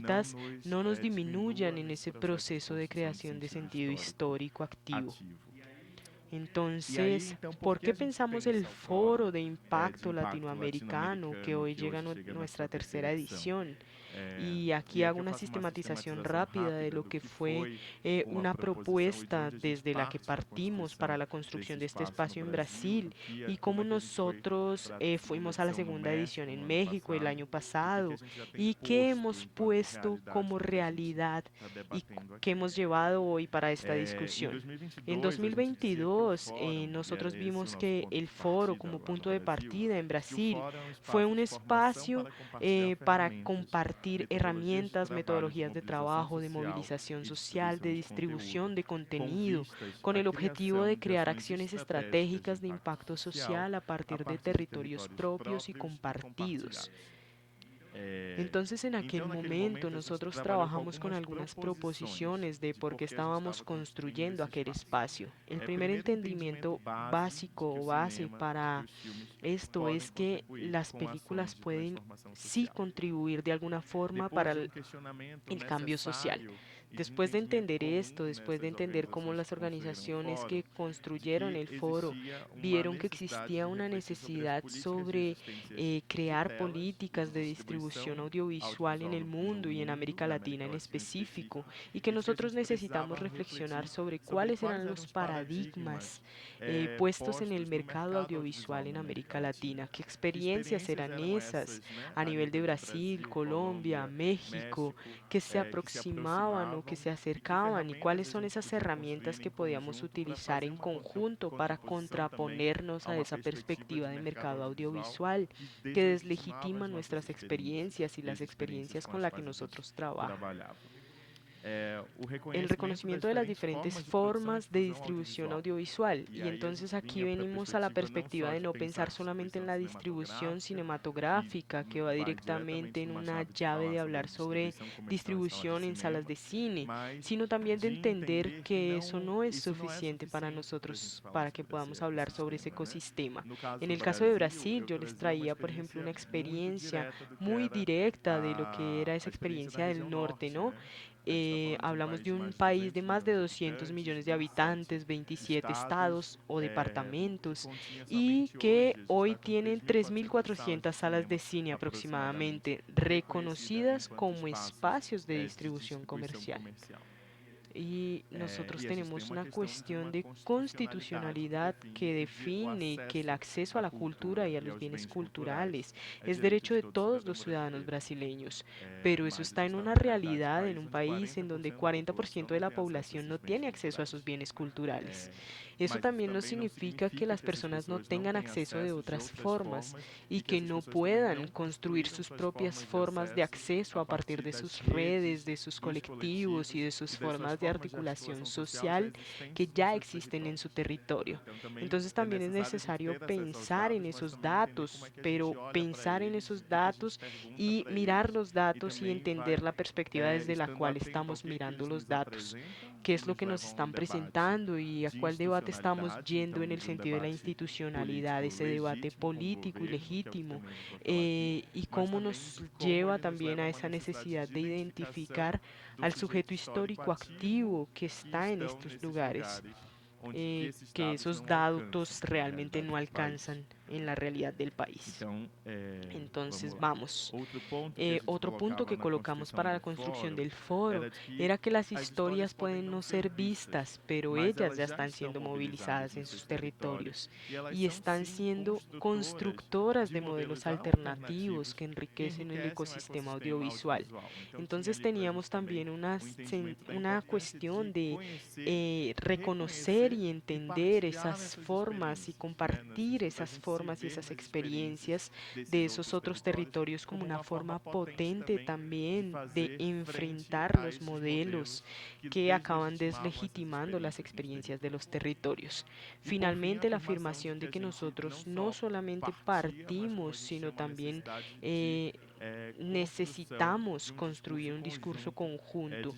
Speaker 1: preguntas no nos diminuyan en ese proceso de
Speaker 2: construção
Speaker 1: creación de sentido histórico activo.
Speaker 2: ativo.
Speaker 1: Entonces,
Speaker 2: Então,
Speaker 1: ¿por
Speaker 2: que
Speaker 1: qué
Speaker 2: a gente
Speaker 1: pensamos
Speaker 2: pensa
Speaker 1: el
Speaker 2: o
Speaker 1: foro de
Speaker 2: de
Speaker 1: impacto
Speaker 2: impacto
Speaker 1: latinoamericano que
Speaker 2: latino-americano
Speaker 1: hoy
Speaker 2: que
Speaker 1: llega a
Speaker 2: hoje chega na
Speaker 1: nuestra
Speaker 2: sua terceira
Speaker 1: tercera
Speaker 2: edição?
Speaker 1: edición? Y aquí
Speaker 2: E
Speaker 1: hago
Speaker 2: aqui eu
Speaker 1: una
Speaker 2: faço uma
Speaker 1: sistematización
Speaker 2: sistematização
Speaker 1: rápida de
Speaker 2: rápida
Speaker 1: lo
Speaker 2: do
Speaker 1: que
Speaker 2: que
Speaker 1: fue
Speaker 2: foi uma
Speaker 1: una
Speaker 2: proposição e de
Speaker 1: propuesta
Speaker 2: onde a gente
Speaker 1: desde la que
Speaker 2: parte na
Speaker 1: partimos para
Speaker 2: construção
Speaker 1: la
Speaker 2: desse
Speaker 1: construcción de este
Speaker 2: espaço no
Speaker 1: espacio en
Speaker 2: Brasil,
Speaker 1: Brasil y
Speaker 2: como
Speaker 1: cómo
Speaker 2: é que a gente foi
Speaker 1: nosotros
Speaker 2: para a segunda
Speaker 1: fuimos a la
Speaker 2: edição no
Speaker 1: segunda edición
Speaker 2: México
Speaker 1: en
Speaker 2: no ano
Speaker 1: México el
Speaker 2: passado
Speaker 1: año
Speaker 2: e o que que a
Speaker 1: pasado
Speaker 2: gente já tem
Speaker 1: y qué
Speaker 2: posto
Speaker 1: hemos
Speaker 2: enquanto
Speaker 1: puesto
Speaker 2: realidade
Speaker 1: como
Speaker 2: para que a gente
Speaker 1: realidad
Speaker 2: está
Speaker 1: y
Speaker 2: debatendo
Speaker 1: que
Speaker 2: aqui.
Speaker 1: hemos llevado hoy para esta
Speaker 2: Em
Speaker 1: discusión. En
Speaker 2: 2022, a gente dizia que o
Speaker 1: 2022,
Speaker 2: fórum, e era
Speaker 1: nosotros
Speaker 2: esse o
Speaker 1: vimos
Speaker 2: nosso
Speaker 1: que
Speaker 2: ponto
Speaker 1: el
Speaker 2: de
Speaker 1: foro
Speaker 2: partida
Speaker 1: como
Speaker 2: lá no
Speaker 1: punto de
Speaker 2: Brasil,
Speaker 1: partida en
Speaker 2: que o
Speaker 1: Brasil
Speaker 2: fórum é um
Speaker 1: fue
Speaker 2: espaço
Speaker 1: un
Speaker 2: de formação
Speaker 1: espacio
Speaker 2: para compartilhar
Speaker 1: para
Speaker 2: ferramentas,
Speaker 1: compartir
Speaker 2: metodologias de
Speaker 1: herramientas,
Speaker 2: trabalho, de
Speaker 1: metodologías de
Speaker 2: mobilização
Speaker 1: trabajo, de
Speaker 2: social
Speaker 1: movilización
Speaker 2: e
Speaker 1: social,
Speaker 2: distribuição
Speaker 1: de
Speaker 2: de conteúdo,
Speaker 1: distribución de
Speaker 2: com
Speaker 1: contenido,
Speaker 2: vistas
Speaker 1: con
Speaker 2: à
Speaker 1: el objetivo de
Speaker 2: criação de
Speaker 1: crear
Speaker 2: ações
Speaker 1: acciones
Speaker 2: estratégicas de
Speaker 1: estratégicas de
Speaker 2: impacto
Speaker 1: impacto
Speaker 2: social
Speaker 1: social a
Speaker 2: a
Speaker 1: partir de
Speaker 2: partir de
Speaker 1: territorios
Speaker 2: territórios
Speaker 1: propios y
Speaker 2: próprios e
Speaker 1: compartidos.
Speaker 2: compartilhados. É,
Speaker 1: Entonces en aquel
Speaker 2: então, naquele
Speaker 1: momento
Speaker 2: momento, a gente
Speaker 1: nosotros
Speaker 2: trabalhou com
Speaker 1: trabajamos con
Speaker 2: algumas
Speaker 1: algunas
Speaker 2: proposições
Speaker 1: proposiciones de
Speaker 2: de
Speaker 1: por
Speaker 2: por
Speaker 1: qué
Speaker 2: que a gente
Speaker 1: estábamos
Speaker 2: estava construindo
Speaker 1: construyendo
Speaker 2: esse
Speaker 1: aquel
Speaker 2: espaço.
Speaker 1: espacio. El primer
Speaker 2: Primeiro, entendimento
Speaker 1: entendimiento
Speaker 2: base de que o
Speaker 1: básico, base
Speaker 2: cinema, que
Speaker 1: para
Speaker 2: os filmes
Speaker 1: esto
Speaker 2: podem
Speaker 1: es que
Speaker 2: contribuir
Speaker 1: las
Speaker 2: com
Speaker 1: películas
Speaker 2: ações de
Speaker 1: pueden
Speaker 2: transformação
Speaker 1: sí
Speaker 2: social.
Speaker 1: contribuir de alguna forma para
Speaker 2: Depois de questionamento
Speaker 1: el cambio social.
Speaker 2: necessário e de
Speaker 1: Después de
Speaker 2: entendimento
Speaker 1: entender esto,
Speaker 2: comum
Speaker 1: después de
Speaker 2: nessas
Speaker 1: entender cómo
Speaker 2: organizações que
Speaker 1: las
Speaker 2: construíram o
Speaker 1: organizaciones
Speaker 2: fórum,
Speaker 1: que
Speaker 2: de
Speaker 1: construyeron
Speaker 2: que
Speaker 1: el foro
Speaker 2: existia uma
Speaker 1: vieron que
Speaker 2: necessidade
Speaker 1: existía
Speaker 2: de
Speaker 1: una
Speaker 2: refletir sobre as
Speaker 1: necesidad
Speaker 2: políticas de
Speaker 1: sobre
Speaker 2: existências de
Speaker 1: crear
Speaker 2: telas e de
Speaker 1: políticas de distribución
Speaker 2: distribuição
Speaker 1: audiovisual en
Speaker 2: audiovisual
Speaker 1: el
Speaker 2: no
Speaker 1: mundo y en
Speaker 2: mundo,
Speaker 1: América
Speaker 2: na
Speaker 1: Latina
Speaker 2: América
Speaker 1: en
Speaker 2: Latina em
Speaker 1: específico,
Speaker 2: específico,
Speaker 1: y que
Speaker 2: e de que a
Speaker 1: nosotros
Speaker 2: gente
Speaker 1: necesitamos
Speaker 2: precisava
Speaker 1: reflexionar
Speaker 2: refletir
Speaker 1: sobre
Speaker 2: sobre
Speaker 1: cuáles
Speaker 2: quais
Speaker 1: eran
Speaker 2: eram
Speaker 1: los
Speaker 2: os
Speaker 1: paradigmas
Speaker 2: paradigmas
Speaker 1: puestos en el
Speaker 2: postos no
Speaker 1: mercado
Speaker 2: mercado audiovisual
Speaker 1: audiovisual en
Speaker 2: na América
Speaker 1: América
Speaker 2: Latina.
Speaker 1: Latina, qué
Speaker 2: Que
Speaker 1: experiencias
Speaker 2: experiências
Speaker 1: eran
Speaker 2: eram
Speaker 1: esas
Speaker 2: essas, né,
Speaker 1: a
Speaker 2: a
Speaker 1: nivel de
Speaker 2: nível de
Speaker 1: Brasil,
Speaker 2: Brasil,
Speaker 1: Colombia,
Speaker 2: Colômbia,
Speaker 1: México,
Speaker 2: México,
Speaker 1: que se
Speaker 2: que se
Speaker 1: aproximaban o que
Speaker 2: aproximavam
Speaker 1: se
Speaker 2: e que
Speaker 1: acercaban y
Speaker 2: ferramentas
Speaker 1: cuáles
Speaker 2: a
Speaker 1: son
Speaker 2: gente
Speaker 1: esas
Speaker 2: podia
Speaker 1: herramientas
Speaker 2: construir
Speaker 1: que
Speaker 2: em
Speaker 1: podíamos
Speaker 2: conjunto para
Speaker 1: utilizar
Speaker 2: fazer
Speaker 1: en
Speaker 2: uma
Speaker 1: conjunto para
Speaker 2: contraposição também
Speaker 1: contraponernos
Speaker 2: a
Speaker 1: a
Speaker 2: uma
Speaker 1: esa
Speaker 2: perspectiva
Speaker 1: perspectiva
Speaker 2: de
Speaker 1: de
Speaker 2: mercado
Speaker 1: mercado
Speaker 2: audiovisual
Speaker 1: audiovisual
Speaker 2: que
Speaker 1: que
Speaker 2: deslegitimava
Speaker 1: deslegitima
Speaker 2: as nossas
Speaker 1: nuestras
Speaker 2: experiências
Speaker 1: experiencias y
Speaker 2: e
Speaker 1: las
Speaker 2: as experiências
Speaker 1: experiencias
Speaker 2: com
Speaker 1: con
Speaker 2: as
Speaker 1: las que
Speaker 2: quais a gente
Speaker 1: nosotros trabajamos.
Speaker 2: trabalhava. O
Speaker 1: El
Speaker 2: reconhecimento das
Speaker 1: reconocimiento de las
Speaker 2: diferentes
Speaker 1: diferentes
Speaker 2: formas de produção e
Speaker 1: formas de
Speaker 2: difusão
Speaker 1: distribución
Speaker 2: audiovisual.
Speaker 1: audiovisual.
Speaker 2: E
Speaker 1: Y
Speaker 2: aí a
Speaker 1: entonces
Speaker 2: gente
Speaker 1: aquí
Speaker 2: vinha para a
Speaker 1: venimos a la
Speaker 2: perspectiva não
Speaker 1: perspectiva
Speaker 2: só
Speaker 1: de
Speaker 2: de
Speaker 1: no
Speaker 2: pensar
Speaker 1: pensar
Speaker 2: a
Speaker 1: solamente en
Speaker 2: distribuição
Speaker 1: la distribución
Speaker 2: cinematográfica, que
Speaker 1: cinematográfica, que va
Speaker 2: vai diretamente
Speaker 1: directamente en
Speaker 2: numa
Speaker 1: una
Speaker 2: chave de
Speaker 1: llave
Speaker 2: falar
Speaker 1: de
Speaker 2: sobre
Speaker 1: hablar sobre
Speaker 2: distribuição comercial em salas de
Speaker 1: distribución en salas
Speaker 2: cinema,
Speaker 1: de cine,
Speaker 2: mas
Speaker 1: sino también de
Speaker 2: de
Speaker 1: entender
Speaker 2: entender que
Speaker 1: que eso
Speaker 2: não,
Speaker 1: no es
Speaker 2: isso não é
Speaker 1: suficiente para
Speaker 2: suficiente para a gente
Speaker 1: nosotros,
Speaker 2: falar
Speaker 1: para que
Speaker 2: sobre esse
Speaker 1: podamos hablar sobre ese
Speaker 2: ecossistema, né?
Speaker 1: ecosistema.
Speaker 2: No caso
Speaker 1: En
Speaker 2: do
Speaker 1: el caso de
Speaker 2: Brasil,
Speaker 1: Brasil,
Speaker 2: eu
Speaker 1: yo les
Speaker 2: trazia uma
Speaker 1: traía, por ejemplo,
Speaker 2: experiência
Speaker 1: una
Speaker 2: muito
Speaker 1: experiencia
Speaker 2: direta do que
Speaker 1: muy
Speaker 2: era
Speaker 1: directa de lo que era
Speaker 2: a
Speaker 1: esa
Speaker 2: experiência da
Speaker 1: experiencia
Speaker 2: região
Speaker 1: del norte,
Speaker 2: norte,
Speaker 1: ¿no?
Speaker 2: né? A gente está falando de um
Speaker 1: Hablamos
Speaker 2: país
Speaker 1: de
Speaker 2: de
Speaker 1: un
Speaker 2: mais de
Speaker 1: país de
Speaker 2: 200
Speaker 1: más de
Speaker 2: milhões de
Speaker 1: 200
Speaker 2: habitantes,
Speaker 1: millones de
Speaker 2: 27
Speaker 1: habitantes, 27
Speaker 2: estados,
Speaker 1: estados o
Speaker 2: que
Speaker 1: departamentos,
Speaker 2: continha
Speaker 1: y
Speaker 2: somente
Speaker 1: que
Speaker 2: hoje, a gente
Speaker 1: hoy
Speaker 2: está com
Speaker 1: tienen
Speaker 2: 3.400 salas de
Speaker 1: 3.400 salas de
Speaker 2: cinema
Speaker 1: cine
Speaker 2: aproximadamente,
Speaker 1: aproximadamente
Speaker 2: reconhecida
Speaker 1: reconocidas
Speaker 2: enquanto
Speaker 1: como
Speaker 2: espaços
Speaker 1: espacios de
Speaker 2: de
Speaker 1: distribución
Speaker 2: distribuição
Speaker 1: comercial.
Speaker 2: comercial.
Speaker 1: Y nosotros
Speaker 2: E a gente tem
Speaker 1: tenemos
Speaker 2: uma
Speaker 1: una
Speaker 2: questão de
Speaker 1: cuestión
Speaker 2: uma
Speaker 1: de
Speaker 2: constitucionalidade que
Speaker 1: constitucionalidad que
Speaker 2: define que o
Speaker 1: define que el
Speaker 2: acesso
Speaker 1: acceso a
Speaker 2: à
Speaker 1: la cultura
Speaker 2: cultura
Speaker 1: y a
Speaker 2: e
Speaker 1: los
Speaker 2: aos
Speaker 1: bienes
Speaker 2: bens culturais
Speaker 1: culturales
Speaker 2: é
Speaker 1: es
Speaker 2: direito
Speaker 1: derecho
Speaker 2: de
Speaker 1: de
Speaker 2: todo
Speaker 1: todos
Speaker 2: cidadão
Speaker 1: los ciudadanos
Speaker 2: brasileiro.
Speaker 1: brasileños, pero eso
Speaker 2: Mas a
Speaker 1: está
Speaker 2: gente
Speaker 1: en
Speaker 2: está
Speaker 1: una
Speaker 2: numa realidade de
Speaker 1: realidad, en
Speaker 2: país
Speaker 1: un
Speaker 2: onde
Speaker 1: país en donde
Speaker 2: 40% da população
Speaker 1: 40% de
Speaker 2: não
Speaker 1: la
Speaker 2: tem acesso a
Speaker 1: población no
Speaker 2: esses bens
Speaker 1: tiene acceso a sus
Speaker 2: culturais.
Speaker 1: bienes culturales.
Speaker 2: É,
Speaker 1: Eso
Speaker 2: mas isso
Speaker 1: también no
Speaker 2: também não
Speaker 1: significa que
Speaker 2: significa
Speaker 1: las
Speaker 2: que essas
Speaker 1: personas no
Speaker 2: pessoas não
Speaker 1: tengan
Speaker 2: têm
Speaker 1: acceso de
Speaker 2: acessos de
Speaker 1: otras
Speaker 2: outras
Speaker 1: formas
Speaker 2: formas
Speaker 1: y
Speaker 2: e que
Speaker 1: que
Speaker 2: essas
Speaker 1: no
Speaker 2: pessoas também
Speaker 1: puedan
Speaker 2: não
Speaker 1: construir
Speaker 2: construíram
Speaker 1: sus
Speaker 2: suas
Speaker 1: propias
Speaker 2: formas de
Speaker 1: formas de
Speaker 2: acesso
Speaker 1: acceso
Speaker 2: a
Speaker 1: a partir
Speaker 2: partir
Speaker 1: de
Speaker 2: das
Speaker 1: sus redes,
Speaker 2: redes,
Speaker 1: de sus
Speaker 2: dos
Speaker 1: colectivos y
Speaker 2: coletivos
Speaker 1: de
Speaker 2: e
Speaker 1: sus
Speaker 2: das suas
Speaker 1: formas de
Speaker 2: formas de
Speaker 1: articulación
Speaker 2: articulação social já
Speaker 1: social que
Speaker 2: existentes nos
Speaker 1: ya
Speaker 2: seus
Speaker 1: existen en su
Speaker 2: territórios.
Speaker 1: territorio.
Speaker 2: Então também
Speaker 1: Entonces
Speaker 2: é
Speaker 1: también es
Speaker 2: necessário a gente
Speaker 1: necesario
Speaker 2: ter acesso aos
Speaker 1: pensar en
Speaker 2: dados, mas
Speaker 1: esos
Speaker 2: também entender como é
Speaker 1: datos,
Speaker 2: que a gente
Speaker 1: pero
Speaker 2: olha para
Speaker 1: pensar en
Speaker 2: eles,
Speaker 1: esos
Speaker 2: o que que a gente
Speaker 1: datos
Speaker 2: pergunta
Speaker 1: y
Speaker 2: para
Speaker 1: mirar
Speaker 2: eles
Speaker 1: los
Speaker 2: e
Speaker 1: datos y
Speaker 2: também
Speaker 1: entender
Speaker 2: vai
Speaker 1: la perspectiva desde la
Speaker 2: estando
Speaker 1: cual
Speaker 2: atento ao
Speaker 1: estamos
Speaker 2: que
Speaker 1: mirando
Speaker 2: eles
Speaker 1: los
Speaker 2: nos
Speaker 1: datos,
Speaker 2: apresentam
Speaker 1: qué
Speaker 2: e
Speaker 1: es lo
Speaker 2: nos
Speaker 1: que nos
Speaker 2: levam a um
Speaker 1: están
Speaker 2: debate
Speaker 1: presentando y a
Speaker 2: de
Speaker 1: cuál debate estamos
Speaker 2: institucionalidade,
Speaker 1: yendo
Speaker 2: então
Speaker 1: en el
Speaker 2: de um
Speaker 1: sentido de la
Speaker 2: debate
Speaker 1: institucionalidad,
Speaker 2: político
Speaker 1: ese debate
Speaker 2: legítimo com o
Speaker 1: político y
Speaker 2: governo, que é o que
Speaker 1: legítimo,
Speaker 2: também a gente vai falar aqui,
Speaker 1: y
Speaker 2: mas
Speaker 1: cómo
Speaker 2: também
Speaker 1: nos
Speaker 2: de como
Speaker 1: lleva
Speaker 2: ele nos
Speaker 1: también
Speaker 2: leva a
Speaker 1: a
Speaker 2: uma
Speaker 1: esa
Speaker 2: necessidade
Speaker 1: necesidad
Speaker 2: de
Speaker 1: de
Speaker 2: identificação
Speaker 1: identificar
Speaker 2: do
Speaker 1: al
Speaker 2: sujeito
Speaker 1: sujeto
Speaker 2: histórico
Speaker 1: histórico
Speaker 2: ativo
Speaker 1: activo que
Speaker 2: que
Speaker 1: está en
Speaker 2: estão
Speaker 1: estos
Speaker 2: nesses
Speaker 1: lugares,
Speaker 2: lugares onde que esses
Speaker 1: que
Speaker 2: dados
Speaker 1: esos
Speaker 2: não alcançam
Speaker 1: datos
Speaker 2: na
Speaker 1: realmente
Speaker 2: realidade
Speaker 1: no
Speaker 2: do país.
Speaker 1: alcanzan en la realidad del país.
Speaker 2: Então, vamos
Speaker 1: Entonces,
Speaker 2: lá.
Speaker 1: vamos.
Speaker 2: Outro ponto que a gente
Speaker 1: Otro punto
Speaker 2: colocava
Speaker 1: que
Speaker 2: na
Speaker 1: colocamos
Speaker 2: constituição
Speaker 1: para la
Speaker 2: do
Speaker 1: construcción
Speaker 2: fórum
Speaker 1: del foro
Speaker 2: era de que
Speaker 1: era que las
Speaker 2: as histórias
Speaker 1: historias
Speaker 2: podem
Speaker 1: pueden
Speaker 2: não
Speaker 1: no
Speaker 2: ser
Speaker 1: ser
Speaker 2: vistas,
Speaker 1: vistas, pero
Speaker 2: mas
Speaker 1: ellas
Speaker 2: elas
Speaker 1: ya
Speaker 2: já
Speaker 1: están
Speaker 2: estão
Speaker 1: siendo
Speaker 2: mobilizadas
Speaker 1: movilizadas
Speaker 2: nos
Speaker 1: en
Speaker 2: seus
Speaker 1: sus
Speaker 2: territórios
Speaker 1: territorios
Speaker 2: e elas
Speaker 1: y
Speaker 2: são
Speaker 1: están
Speaker 2: sim
Speaker 1: siendo
Speaker 2: construtoras
Speaker 1: constructoras
Speaker 2: de
Speaker 1: de modelos
Speaker 2: modelos
Speaker 1: alternativos
Speaker 2: alternativos
Speaker 1: que
Speaker 2: que
Speaker 1: enriquecen el
Speaker 2: enriquecem o
Speaker 1: ecosistema
Speaker 2: ecossistema
Speaker 1: audiovisual.
Speaker 2: audiovisual. Então tinha
Speaker 1: Entonces
Speaker 2: ali para a gente
Speaker 1: teníamos
Speaker 2: também
Speaker 1: también
Speaker 2: um entendimento da
Speaker 1: una
Speaker 2: importância
Speaker 1: cuestión
Speaker 2: de
Speaker 1: de
Speaker 2: conhecer,
Speaker 1: reconocer
Speaker 2: reconhecer
Speaker 1: y
Speaker 2: e
Speaker 1: entender
Speaker 2: partilhar
Speaker 1: esas
Speaker 2: nessas
Speaker 1: formas y
Speaker 2: experiências, né?
Speaker 1: compartir
Speaker 2: Da
Speaker 1: esas
Speaker 2: gente se
Speaker 1: formas y
Speaker 2: ver
Speaker 1: esas
Speaker 2: nas experiências
Speaker 1: experiencias de
Speaker 2: desses
Speaker 1: esos
Speaker 2: outros
Speaker 1: otros
Speaker 2: territórios
Speaker 1: territorios como
Speaker 2: como
Speaker 1: una
Speaker 2: uma forma
Speaker 1: forma
Speaker 2: potente
Speaker 1: potente
Speaker 2: também de
Speaker 1: también de
Speaker 2: fazer frente
Speaker 1: enfrentar
Speaker 2: a
Speaker 1: los
Speaker 2: esses
Speaker 1: modelos
Speaker 2: modelos que
Speaker 1: que acaban
Speaker 2: deslegitimavam essas
Speaker 1: deslegitimando las
Speaker 2: experiências nos
Speaker 1: experiencias de los
Speaker 2: territórios.
Speaker 1: territorios.
Speaker 2: E por fim, a
Speaker 1: Finalmente, la
Speaker 2: afirmação de
Speaker 1: afirmación
Speaker 2: que
Speaker 1: de
Speaker 2: a
Speaker 1: que
Speaker 2: gente não
Speaker 1: nosotros no
Speaker 2: só
Speaker 1: solamente
Speaker 2: partia, mas como
Speaker 1: partimos,
Speaker 2: a gente tem
Speaker 1: sino
Speaker 2: uma
Speaker 1: también
Speaker 2: necessidade de
Speaker 1: eh,
Speaker 2: construção de
Speaker 1: necesitamos
Speaker 2: um
Speaker 1: construir
Speaker 2: discurso
Speaker 1: un discurso
Speaker 2: conjunto de
Speaker 1: conjunto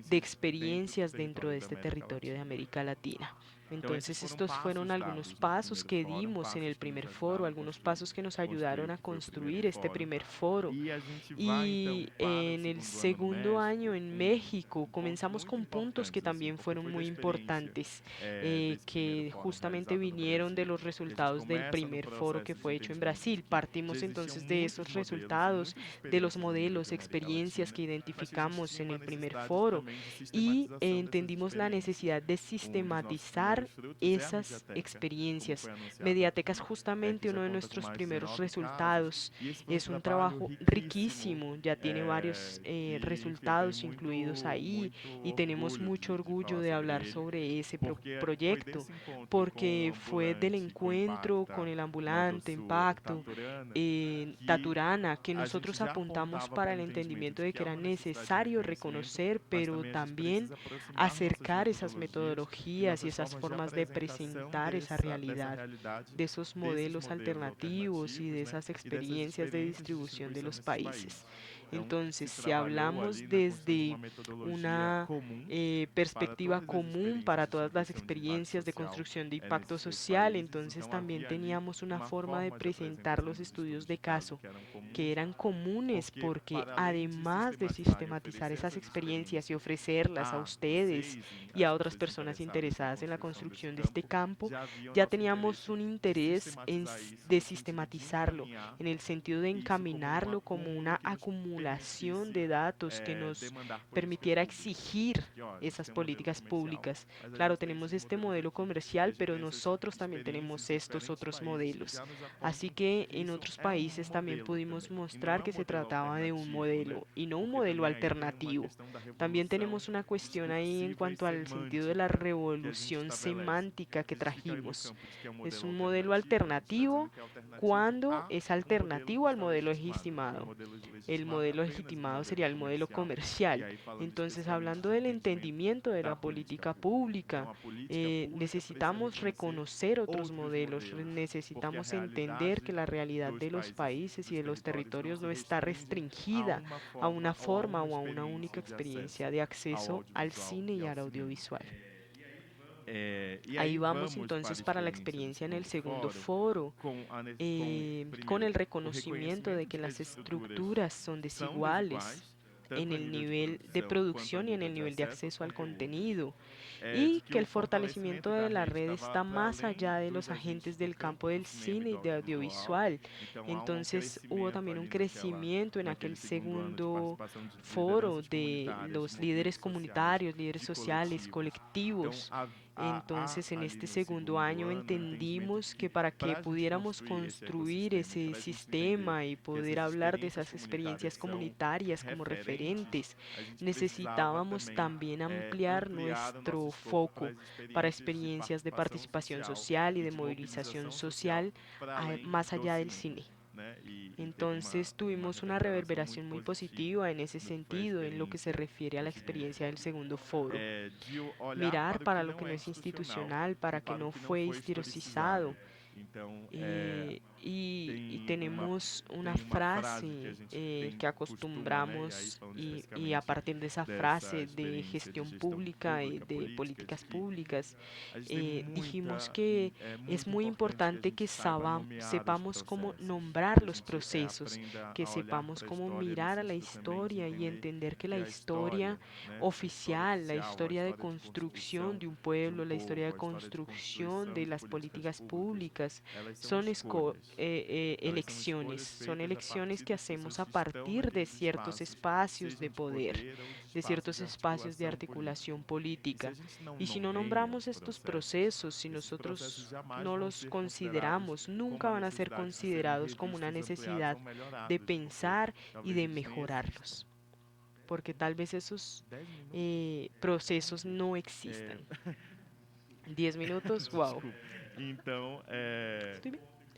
Speaker 1: de
Speaker 2: experiências dentro do
Speaker 1: experiencias dentro
Speaker 2: território
Speaker 1: de
Speaker 2: da
Speaker 1: este
Speaker 2: América
Speaker 1: territorio de
Speaker 2: Latina.
Speaker 1: América Latina.
Speaker 2: Então, esses
Speaker 1: Entonces,
Speaker 2: foram
Speaker 1: estos
Speaker 2: passos
Speaker 1: fueron algunos
Speaker 2: dados no
Speaker 1: pasos
Speaker 2: primeiro
Speaker 1: que
Speaker 2: fórum,
Speaker 1: dimos en
Speaker 2: passos
Speaker 1: el
Speaker 2: que nos
Speaker 1: primer foro,
Speaker 2: ajudaram a
Speaker 1: algunos pasos que nos
Speaker 2: construir
Speaker 1: ayudaron
Speaker 2: o
Speaker 1: a
Speaker 2: que foi o primeiro
Speaker 1: construir este
Speaker 2: fórum.
Speaker 1: primer foro.
Speaker 2: E a gente vai, então,
Speaker 1: Y
Speaker 2: para o
Speaker 1: en el
Speaker 2: segundo ano no
Speaker 1: segundo año
Speaker 2: México,
Speaker 1: en México
Speaker 2: pontos
Speaker 1: comenzamos
Speaker 2: muito
Speaker 1: con puntos que
Speaker 2: importantes, assim,
Speaker 1: también
Speaker 2: porque
Speaker 1: fueron
Speaker 2: foi da
Speaker 1: muy
Speaker 2: experiência
Speaker 1: importantes,
Speaker 2: desse primeiro
Speaker 1: que
Speaker 2: fórum
Speaker 1: justamente
Speaker 2: realizado no
Speaker 1: vinieron de
Speaker 2: Brasil.
Speaker 1: los
Speaker 2: E a gente
Speaker 1: resultados del
Speaker 2: começa no
Speaker 1: primer foro que
Speaker 2: processo de
Speaker 1: fue hecho en
Speaker 2: entendimento de
Speaker 1: Brasil.
Speaker 2: que já
Speaker 1: Partimos
Speaker 2: existiam
Speaker 1: entonces de
Speaker 2: muitos
Speaker 1: esos
Speaker 2: modelos e
Speaker 1: resultados,
Speaker 2: muitas
Speaker 1: de los
Speaker 2: experiências no nível
Speaker 1: modelos,
Speaker 2: de América
Speaker 1: experiencias
Speaker 2: Latina,
Speaker 1: que
Speaker 2: mas que a gente
Speaker 1: identificamos
Speaker 2: tinha
Speaker 1: en
Speaker 2: uma
Speaker 1: el primer
Speaker 2: necessidade
Speaker 1: foro
Speaker 2: também de
Speaker 1: y
Speaker 2: sistematização dessas
Speaker 1: entendimos la
Speaker 2: experiências.
Speaker 1: necesidad de
Speaker 2: Um dos nossos primeiros
Speaker 1: sistematizar
Speaker 2: frutos é a
Speaker 1: esas
Speaker 2: Mediateca, como
Speaker 1: experiencias.
Speaker 2: foi anunciado
Speaker 1: Mediateca es
Speaker 2: aqui, que
Speaker 1: justamente
Speaker 2: já
Speaker 1: uno de
Speaker 2: conta com
Speaker 1: nuestros
Speaker 2: mais de
Speaker 1: primeros
Speaker 2: 19 casos,
Speaker 1: resultados.
Speaker 2: e esse foi um
Speaker 1: Es un
Speaker 2: trabalho
Speaker 1: trabajo
Speaker 2: riquíssimo,
Speaker 1: riquísimo, ya tiene varios
Speaker 2: que, enfim, eu tenho
Speaker 1: resultados incluidos ahí
Speaker 2: muito
Speaker 1: y tenemos
Speaker 2: orgulho
Speaker 1: mucho
Speaker 2: de
Speaker 1: orgullo
Speaker 2: falar
Speaker 1: de
Speaker 2: sobre
Speaker 1: hablar
Speaker 2: ele,
Speaker 1: sobre ese
Speaker 2: porque foi
Speaker 1: proyecto,
Speaker 2: desse encontro com o
Speaker 1: porque fue del
Speaker 2: ambulante, com o
Speaker 1: encuentro con
Speaker 2: Impacta,
Speaker 1: el
Speaker 2: Modo
Speaker 1: ambulante,
Speaker 2: Sul,
Speaker 1: Impacto,
Speaker 2: Taturana, que
Speaker 1: Taturana, que
Speaker 2: a gente
Speaker 1: nosotros
Speaker 2: já
Speaker 1: apuntamos
Speaker 2: apontava para
Speaker 1: para
Speaker 2: o
Speaker 1: el
Speaker 2: entendimento
Speaker 1: entendimiento
Speaker 2: de
Speaker 1: de
Speaker 2: que
Speaker 1: que
Speaker 2: há
Speaker 1: era
Speaker 2: uma necessidade de
Speaker 1: necesario
Speaker 2: reconhecimento,
Speaker 1: reconocer,
Speaker 2: mas
Speaker 1: pero
Speaker 2: também a gente
Speaker 1: también
Speaker 2: precisa aproximar nossas
Speaker 1: acercar esas
Speaker 2: metodologias e
Speaker 1: metodologías y
Speaker 2: nossas
Speaker 1: esas
Speaker 2: formas de
Speaker 1: formas de
Speaker 2: apresentação
Speaker 1: presentar esa
Speaker 2: dessa
Speaker 1: realidad,
Speaker 2: realidade,
Speaker 1: de esos
Speaker 2: desses
Speaker 1: modelos
Speaker 2: modelos
Speaker 1: alternativos y
Speaker 2: alternativos,
Speaker 1: de
Speaker 2: né,
Speaker 1: esas
Speaker 2: e dessas
Speaker 1: experiencias de
Speaker 2: experiências de
Speaker 1: distribución de
Speaker 2: distribuição
Speaker 1: los
Speaker 2: nesses
Speaker 1: países.
Speaker 2: países. Então,
Speaker 1: Entonces,
Speaker 2: se
Speaker 1: si
Speaker 2: trabalhou
Speaker 1: hablamos
Speaker 2: ali na construção de uma
Speaker 1: desde
Speaker 2: metodologia
Speaker 1: una
Speaker 2: comum para
Speaker 1: perspectiva
Speaker 2: todas as
Speaker 1: común para
Speaker 2: experiências de
Speaker 1: todas las
Speaker 2: distribuição de impacto
Speaker 1: experiencias de
Speaker 2: social
Speaker 1: construcción de impacto
Speaker 2: nesses três
Speaker 1: social,
Speaker 2: países.
Speaker 1: entonces
Speaker 2: Então,
Speaker 1: también
Speaker 2: havia ali
Speaker 1: teníamos una
Speaker 2: uma
Speaker 1: forma de
Speaker 2: forma de
Speaker 1: presentar
Speaker 2: apresentação
Speaker 1: los
Speaker 2: dos
Speaker 1: estudios
Speaker 2: estudos
Speaker 1: de
Speaker 2: de caso
Speaker 1: caso
Speaker 2: que eram
Speaker 1: que
Speaker 2: comuns,
Speaker 1: eran comunes
Speaker 2: porque
Speaker 1: porque
Speaker 2: para além de
Speaker 1: además de
Speaker 2: sistematizar e
Speaker 1: sistematizar
Speaker 2: oferecer
Speaker 1: esas
Speaker 2: essas
Speaker 1: experiencias y
Speaker 2: experiências
Speaker 1: ofrecerlas a ustedes
Speaker 2: vocês,
Speaker 1: y a
Speaker 2: as
Speaker 1: otras
Speaker 2: pessoas
Speaker 1: personas
Speaker 2: interessadas na
Speaker 1: interesadas en la
Speaker 2: construção desse
Speaker 1: construcción de este
Speaker 2: campo,
Speaker 1: campo,
Speaker 2: já haviam
Speaker 1: ya
Speaker 2: nosso
Speaker 1: teníamos
Speaker 2: interesse
Speaker 1: un
Speaker 2: de
Speaker 1: interés
Speaker 2: sistematizar isso
Speaker 1: de
Speaker 2: no sentido de
Speaker 1: sistematizarlo,
Speaker 2: encaminhar
Speaker 1: en el sentido de
Speaker 2: isso como um
Speaker 1: encaminarlo como
Speaker 2: acúmulo
Speaker 1: una
Speaker 2: que nos
Speaker 1: acumulación
Speaker 2: permitisse
Speaker 1: de datos que nos
Speaker 2: demandar políticas
Speaker 1: permitiera
Speaker 2: públicas.
Speaker 1: exigir
Speaker 2: Porque, ó, a gente
Speaker 1: esas
Speaker 2: tem um modelo
Speaker 1: políticas
Speaker 2: comercial,
Speaker 1: públicas.
Speaker 2: mas a
Speaker 1: Claro,
Speaker 2: gente tem
Speaker 1: tenemos
Speaker 2: esses
Speaker 1: este
Speaker 2: modelos
Speaker 1: modelo
Speaker 2: aqui, e a
Speaker 1: comercial,
Speaker 2: gente
Speaker 1: pero
Speaker 2: tem essas
Speaker 1: nosotros también
Speaker 2: experiências
Speaker 1: tenemos
Speaker 2: de
Speaker 1: estos
Speaker 2: diferentes
Speaker 1: otros
Speaker 2: países que
Speaker 1: modelos.
Speaker 2: já nos
Speaker 1: Así
Speaker 2: apontam
Speaker 1: que
Speaker 2: que
Speaker 1: en
Speaker 2: isso
Speaker 1: otros
Speaker 2: é um
Speaker 1: países también
Speaker 2: modelo
Speaker 1: pudimos
Speaker 2: também, e não
Speaker 1: mostrar
Speaker 2: é um
Speaker 1: que se
Speaker 2: modelo
Speaker 1: trataba de un
Speaker 2: alternativo, né?
Speaker 1: modelo y no un
Speaker 2: Porque
Speaker 1: modelo
Speaker 2: também aí tem uma
Speaker 1: alternativo.
Speaker 2: questão da
Speaker 1: También
Speaker 2: revolução
Speaker 1: tenemos una cuestión ahí en
Speaker 2: discursiva e
Speaker 1: cuanto al sentido de la
Speaker 2: semântica que a gente
Speaker 1: revolución
Speaker 2: estabelece.
Speaker 1: semántica
Speaker 2: A
Speaker 1: que
Speaker 2: gente fica ali no
Speaker 1: trajimos.
Speaker 2: campo de que é um
Speaker 1: Es
Speaker 2: modelo
Speaker 1: un modelo
Speaker 2: alternativo, a gente está dizendo
Speaker 1: alternativo
Speaker 2: que é alternativo
Speaker 1: cuando
Speaker 2: a
Speaker 1: es
Speaker 2: um modelo
Speaker 1: alternativo
Speaker 2: que
Speaker 1: al
Speaker 2: está
Speaker 1: modelo
Speaker 2: legitimado, que o
Speaker 1: legitimado.
Speaker 2: modelo
Speaker 1: El
Speaker 2: legitimado é
Speaker 1: modelo
Speaker 2: apenas um
Speaker 1: legitimado
Speaker 2: modelo
Speaker 1: sería el modelo
Speaker 2: comercial. E
Speaker 1: comercial.
Speaker 2: aí, falando
Speaker 1: Entonces,
Speaker 2: especificamente
Speaker 1: hablando
Speaker 2: de
Speaker 1: del
Speaker 2: entendimento
Speaker 1: entendimiento de
Speaker 2: da
Speaker 1: la
Speaker 2: política
Speaker 1: política
Speaker 2: pública. Então,
Speaker 1: pública,
Speaker 2: a política pública precisa
Speaker 1: necesitamos
Speaker 2: reconhecer
Speaker 1: reconocer otros
Speaker 2: outros
Speaker 1: modelos,
Speaker 2: modelos, porque a
Speaker 1: necesitamos entender que
Speaker 2: realidade
Speaker 1: la realidad
Speaker 2: dos
Speaker 1: de los
Speaker 2: países e
Speaker 1: países y
Speaker 2: dos
Speaker 1: de los
Speaker 2: territórios não
Speaker 1: territorios
Speaker 2: se
Speaker 1: no está
Speaker 2: restringe a
Speaker 1: restringida
Speaker 2: uma
Speaker 1: a una
Speaker 2: forma ou a
Speaker 1: forma
Speaker 2: uma
Speaker 1: o a una única
Speaker 2: experiência de acesso
Speaker 1: experiencia de
Speaker 2: ao
Speaker 1: acceso al
Speaker 2: audiovisual
Speaker 1: cine
Speaker 2: e
Speaker 1: y
Speaker 2: ao
Speaker 1: al
Speaker 2: cinema.
Speaker 1: audiovisual.
Speaker 2: E
Speaker 1: Ahí
Speaker 2: aí
Speaker 1: vamos
Speaker 2: vamos para
Speaker 1: entonces
Speaker 2: a
Speaker 1: para la
Speaker 2: experiência do
Speaker 1: experiencia en el
Speaker 2: segundo
Speaker 1: segundo
Speaker 2: fórum,
Speaker 1: foro, con
Speaker 2: primeiro,
Speaker 1: el
Speaker 2: o
Speaker 1: reconocimiento de
Speaker 2: reconhecimento
Speaker 1: que
Speaker 2: de que
Speaker 1: las
Speaker 2: as estruturas
Speaker 1: estructuras son
Speaker 2: são
Speaker 1: desiguales
Speaker 2: desiguais, tanto
Speaker 1: en
Speaker 2: a
Speaker 1: el
Speaker 2: nível de
Speaker 1: nivel de
Speaker 2: produção quanto a
Speaker 1: producción y en
Speaker 2: nível
Speaker 1: el
Speaker 2: de
Speaker 1: nivel de
Speaker 2: acesso aos
Speaker 1: acceso al
Speaker 2: conteúdos,
Speaker 1: contenido,
Speaker 2: de
Speaker 1: y
Speaker 2: que
Speaker 1: que
Speaker 2: o
Speaker 1: el fortalecimiento
Speaker 2: fortalecimento
Speaker 1: de
Speaker 2: da
Speaker 1: la
Speaker 2: rede
Speaker 1: red
Speaker 2: estava
Speaker 1: está
Speaker 2: para
Speaker 1: más
Speaker 2: além
Speaker 1: allá de
Speaker 2: dos
Speaker 1: los
Speaker 2: agentes
Speaker 1: agentes
Speaker 2: do
Speaker 1: del
Speaker 2: campo
Speaker 1: campo
Speaker 2: do
Speaker 1: del
Speaker 2: cinema e
Speaker 1: cine y
Speaker 2: do
Speaker 1: de
Speaker 2: audiovisual.
Speaker 1: audiovisual.
Speaker 2: Então, há um
Speaker 1: Entonces hubo
Speaker 2: crescimento
Speaker 1: también un
Speaker 2: ali
Speaker 1: crecimiento en
Speaker 2: naquele
Speaker 1: aquel
Speaker 2: segundo ano de
Speaker 1: segundo
Speaker 2: participação de
Speaker 1: foro
Speaker 2: lideranças
Speaker 1: de
Speaker 2: comunitárias, de
Speaker 1: los líderes
Speaker 2: movimentos sociais,
Speaker 1: comunitarios, líderes
Speaker 2: de
Speaker 1: sociales,
Speaker 2: coletivos. Então,
Speaker 1: colectivos.
Speaker 2: há
Speaker 1: Entonces, en
Speaker 2: ali
Speaker 1: este
Speaker 2: no
Speaker 1: segundo
Speaker 2: segundo
Speaker 1: año
Speaker 2: ano o entendimento de
Speaker 1: entendimos
Speaker 2: que
Speaker 1: que para que
Speaker 2: para a gente
Speaker 1: pudiéramos
Speaker 2: construir esse
Speaker 1: construir
Speaker 2: ecossistema e
Speaker 1: ese
Speaker 2: para a gente entender
Speaker 1: sistema y
Speaker 2: que
Speaker 1: poder
Speaker 2: essas
Speaker 1: hablar de
Speaker 2: experiências
Speaker 1: esas
Speaker 2: comunitárias
Speaker 1: experiencias
Speaker 2: são
Speaker 1: comunitarias como
Speaker 2: referentes,
Speaker 1: referentes,
Speaker 2: a gente precisava
Speaker 1: necesitábamos
Speaker 2: também
Speaker 1: también ampliar
Speaker 2: ampliar o nosso
Speaker 1: nuestro
Speaker 2: escopo para
Speaker 1: foco
Speaker 2: as
Speaker 1: para
Speaker 2: experiências de
Speaker 1: experiencias de
Speaker 2: participação
Speaker 1: participación
Speaker 2: social
Speaker 1: social y
Speaker 2: e
Speaker 1: de
Speaker 2: de
Speaker 1: movilización
Speaker 2: mobilização social
Speaker 1: social
Speaker 2: para além
Speaker 1: más
Speaker 2: do
Speaker 1: allá del
Speaker 2: cinema,
Speaker 1: cine.
Speaker 2: né? E teve
Speaker 1: Entonces
Speaker 2: uma
Speaker 1: tuvimos una
Speaker 2: reverberação muito
Speaker 1: reverberación muy
Speaker 2: positiva
Speaker 1: positiva en ese
Speaker 2: no que foi a
Speaker 1: sentido en lo que se
Speaker 2: experiência
Speaker 1: refiere a
Speaker 2: do
Speaker 1: la
Speaker 2: segundo
Speaker 1: experiencia del
Speaker 2: fórum.
Speaker 1: segundo foro.
Speaker 2: De olhar
Speaker 1: Mirar
Speaker 2: para o que
Speaker 1: para lo que
Speaker 2: não
Speaker 1: no
Speaker 2: é
Speaker 1: es
Speaker 2: institucional
Speaker 1: institucional,
Speaker 2: e
Speaker 1: para que
Speaker 2: para o
Speaker 1: no
Speaker 2: que não
Speaker 1: fue
Speaker 2: foi historicizado.
Speaker 1: historicizado.
Speaker 2: Então,
Speaker 1: Y
Speaker 2: tem
Speaker 1: tenemos una
Speaker 2: uma frase que a
Speaker 1: frase
Speaker 2: gente
Speaker 1: que
Speaker 2: costuma, né? E aí
Speaker 1: acostumbramos
Speaker 2: falando
Speaker 1: y a
Speaker 2: especificamente
Speaker 1: partir de esa
Speaker 2: dessa
Speaker 1: frase de
Speaker 2: experiência de
Speaker 1: gestión
Speaker 2: gestão
Speaker 1: pública y
Speaker 2: pública
Speaker 1: de
Speaker 2: política, de
Speaker 1: políticas
Speaker 2: que
Speaker 1: públicas,
Speaker 2: a gente tem
Speaker 1: dijimos que
Speaker 2: é
Speaker 1: es
Speaker 2: muito
Speaker 1: muy
Speaker 2: importante que a
Speaker 1: importante
Speaker 2: gente
Speaker 1: que
Speaker 2: saiba nomear os
Speaker 1: sepamos cómo
Speaker 2: processos,
Speaker 1: nombrar
Speaker 2: que a
Speaker 1: los
Speaker 2: gente
Speaker 1: procesos,
Speaker 2: aprenda
Speaker 1: que
Speaker 2: a olhar
Speaker 1: sepamos
Speaker 2: para a
Speaker 1: cómo
Speaker 2: história no
Speaker 1: mirar a la
Speaker 2: sentido também de
Speaker 1: historia y
Speaker 2: entender
Speaker 1: entender que
Speaker 2: que
Speaker 1: la
Speaker 2: a
Speaker 1: historia
Speaker 2: história, né? A história
Speaker 1: oficial, la
Speaker 2: oficial, a
Speaker 1: historia de
Speaker 2: história de
Speaker 1: construcción
Speaker 2: construção
Speaker 1: de un
Speaker 2: de um
Speaker 1: pueblo, la historia de
Speaker 2: povo, a história de
Speaker 1: construcción
Speaker 2: construção
Speaker 1: de
Speaker 2: de
Speaker 1: las
Speaker 2: políticas
Speaker 1: políticas
Speaker 2: públicas,
Speaker 1: públicas,
Speaker 2: elas são
Speaker 1: son
Speaker 2: escolhas. Elas são
Speaker 1: elecciones,
Speaker 2: escolhas
Speaker 1: son
Speaker 2: feitas a
Speaker 1: elecciones
Speaker 2: partir
Speaker 1: que
Speaker 2: das
Speaker 1: hacemos
Speaker 2: pessoas
Speaker 1: a
Speaker 2: que estão
Speaker 1: partir de
Speaker 2: naqueles
Speaker 1: ciertos
Speaker 2: espaços,
Speaker 1: espacios
Speaker 2: sejam
Speaker 1: de
Speaker 2: de
Speaker 1: poder,
Speaker 2: poder ou de
Speaker 1: de
Speaker 2: espaços
Speaker 1: ciertos
Speaker 2: de
Speaker 1: espacios de
Speaker 2: articulação
Speaker 1: articulación
Speaker 2: política. E se a
Speaker 1: política.
Speaker 2: gente não
Speaker 1: Y si no
Speaker 2: nomeia
Speaker 1: nombramos
Speaker 2: os
Speaker 1: estos
Speaker 2: processos,
Speaker 1: procesos, si
Speaker 2: esses processos
Speaker 1: nosotros
Speaker 2: jamais
Speaker 1: no
Speaker 2: vão
Speaker 1: los
Speaker 2: ser considerados
Speaker 1: consideramos,
Speaker 2: como
Speaker 1: nunca
Speaker 2: a
Speaker 1: van a ser
Speaker 2: necessidade de serem
Speaker 1: considerados como una
Speaker 2: revistos, ampliados
Speaker 1: necesidad
Speaker 2: ou
Speaker 1: de
Speaker 2: melhorados, porque
Speaker 1: pensar y
Speaker 2: talvez
Speaker 1: de
Speaker 2: eles nem existam.
Speaker 1: mejorarlos, porque tal vez esos
Speaker 2: 10 minutos?
Speaker 1: procesos no existan.
Speaker 2: É,
Speaker 1: 10 minutos, wow.
Speaker 2: desculpa. Então,
Speaker 1: Estoy bien.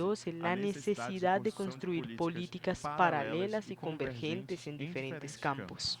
Speaker 1: 2012 la necesidad de construir políticas paralelas y convergentes en diferentes campos.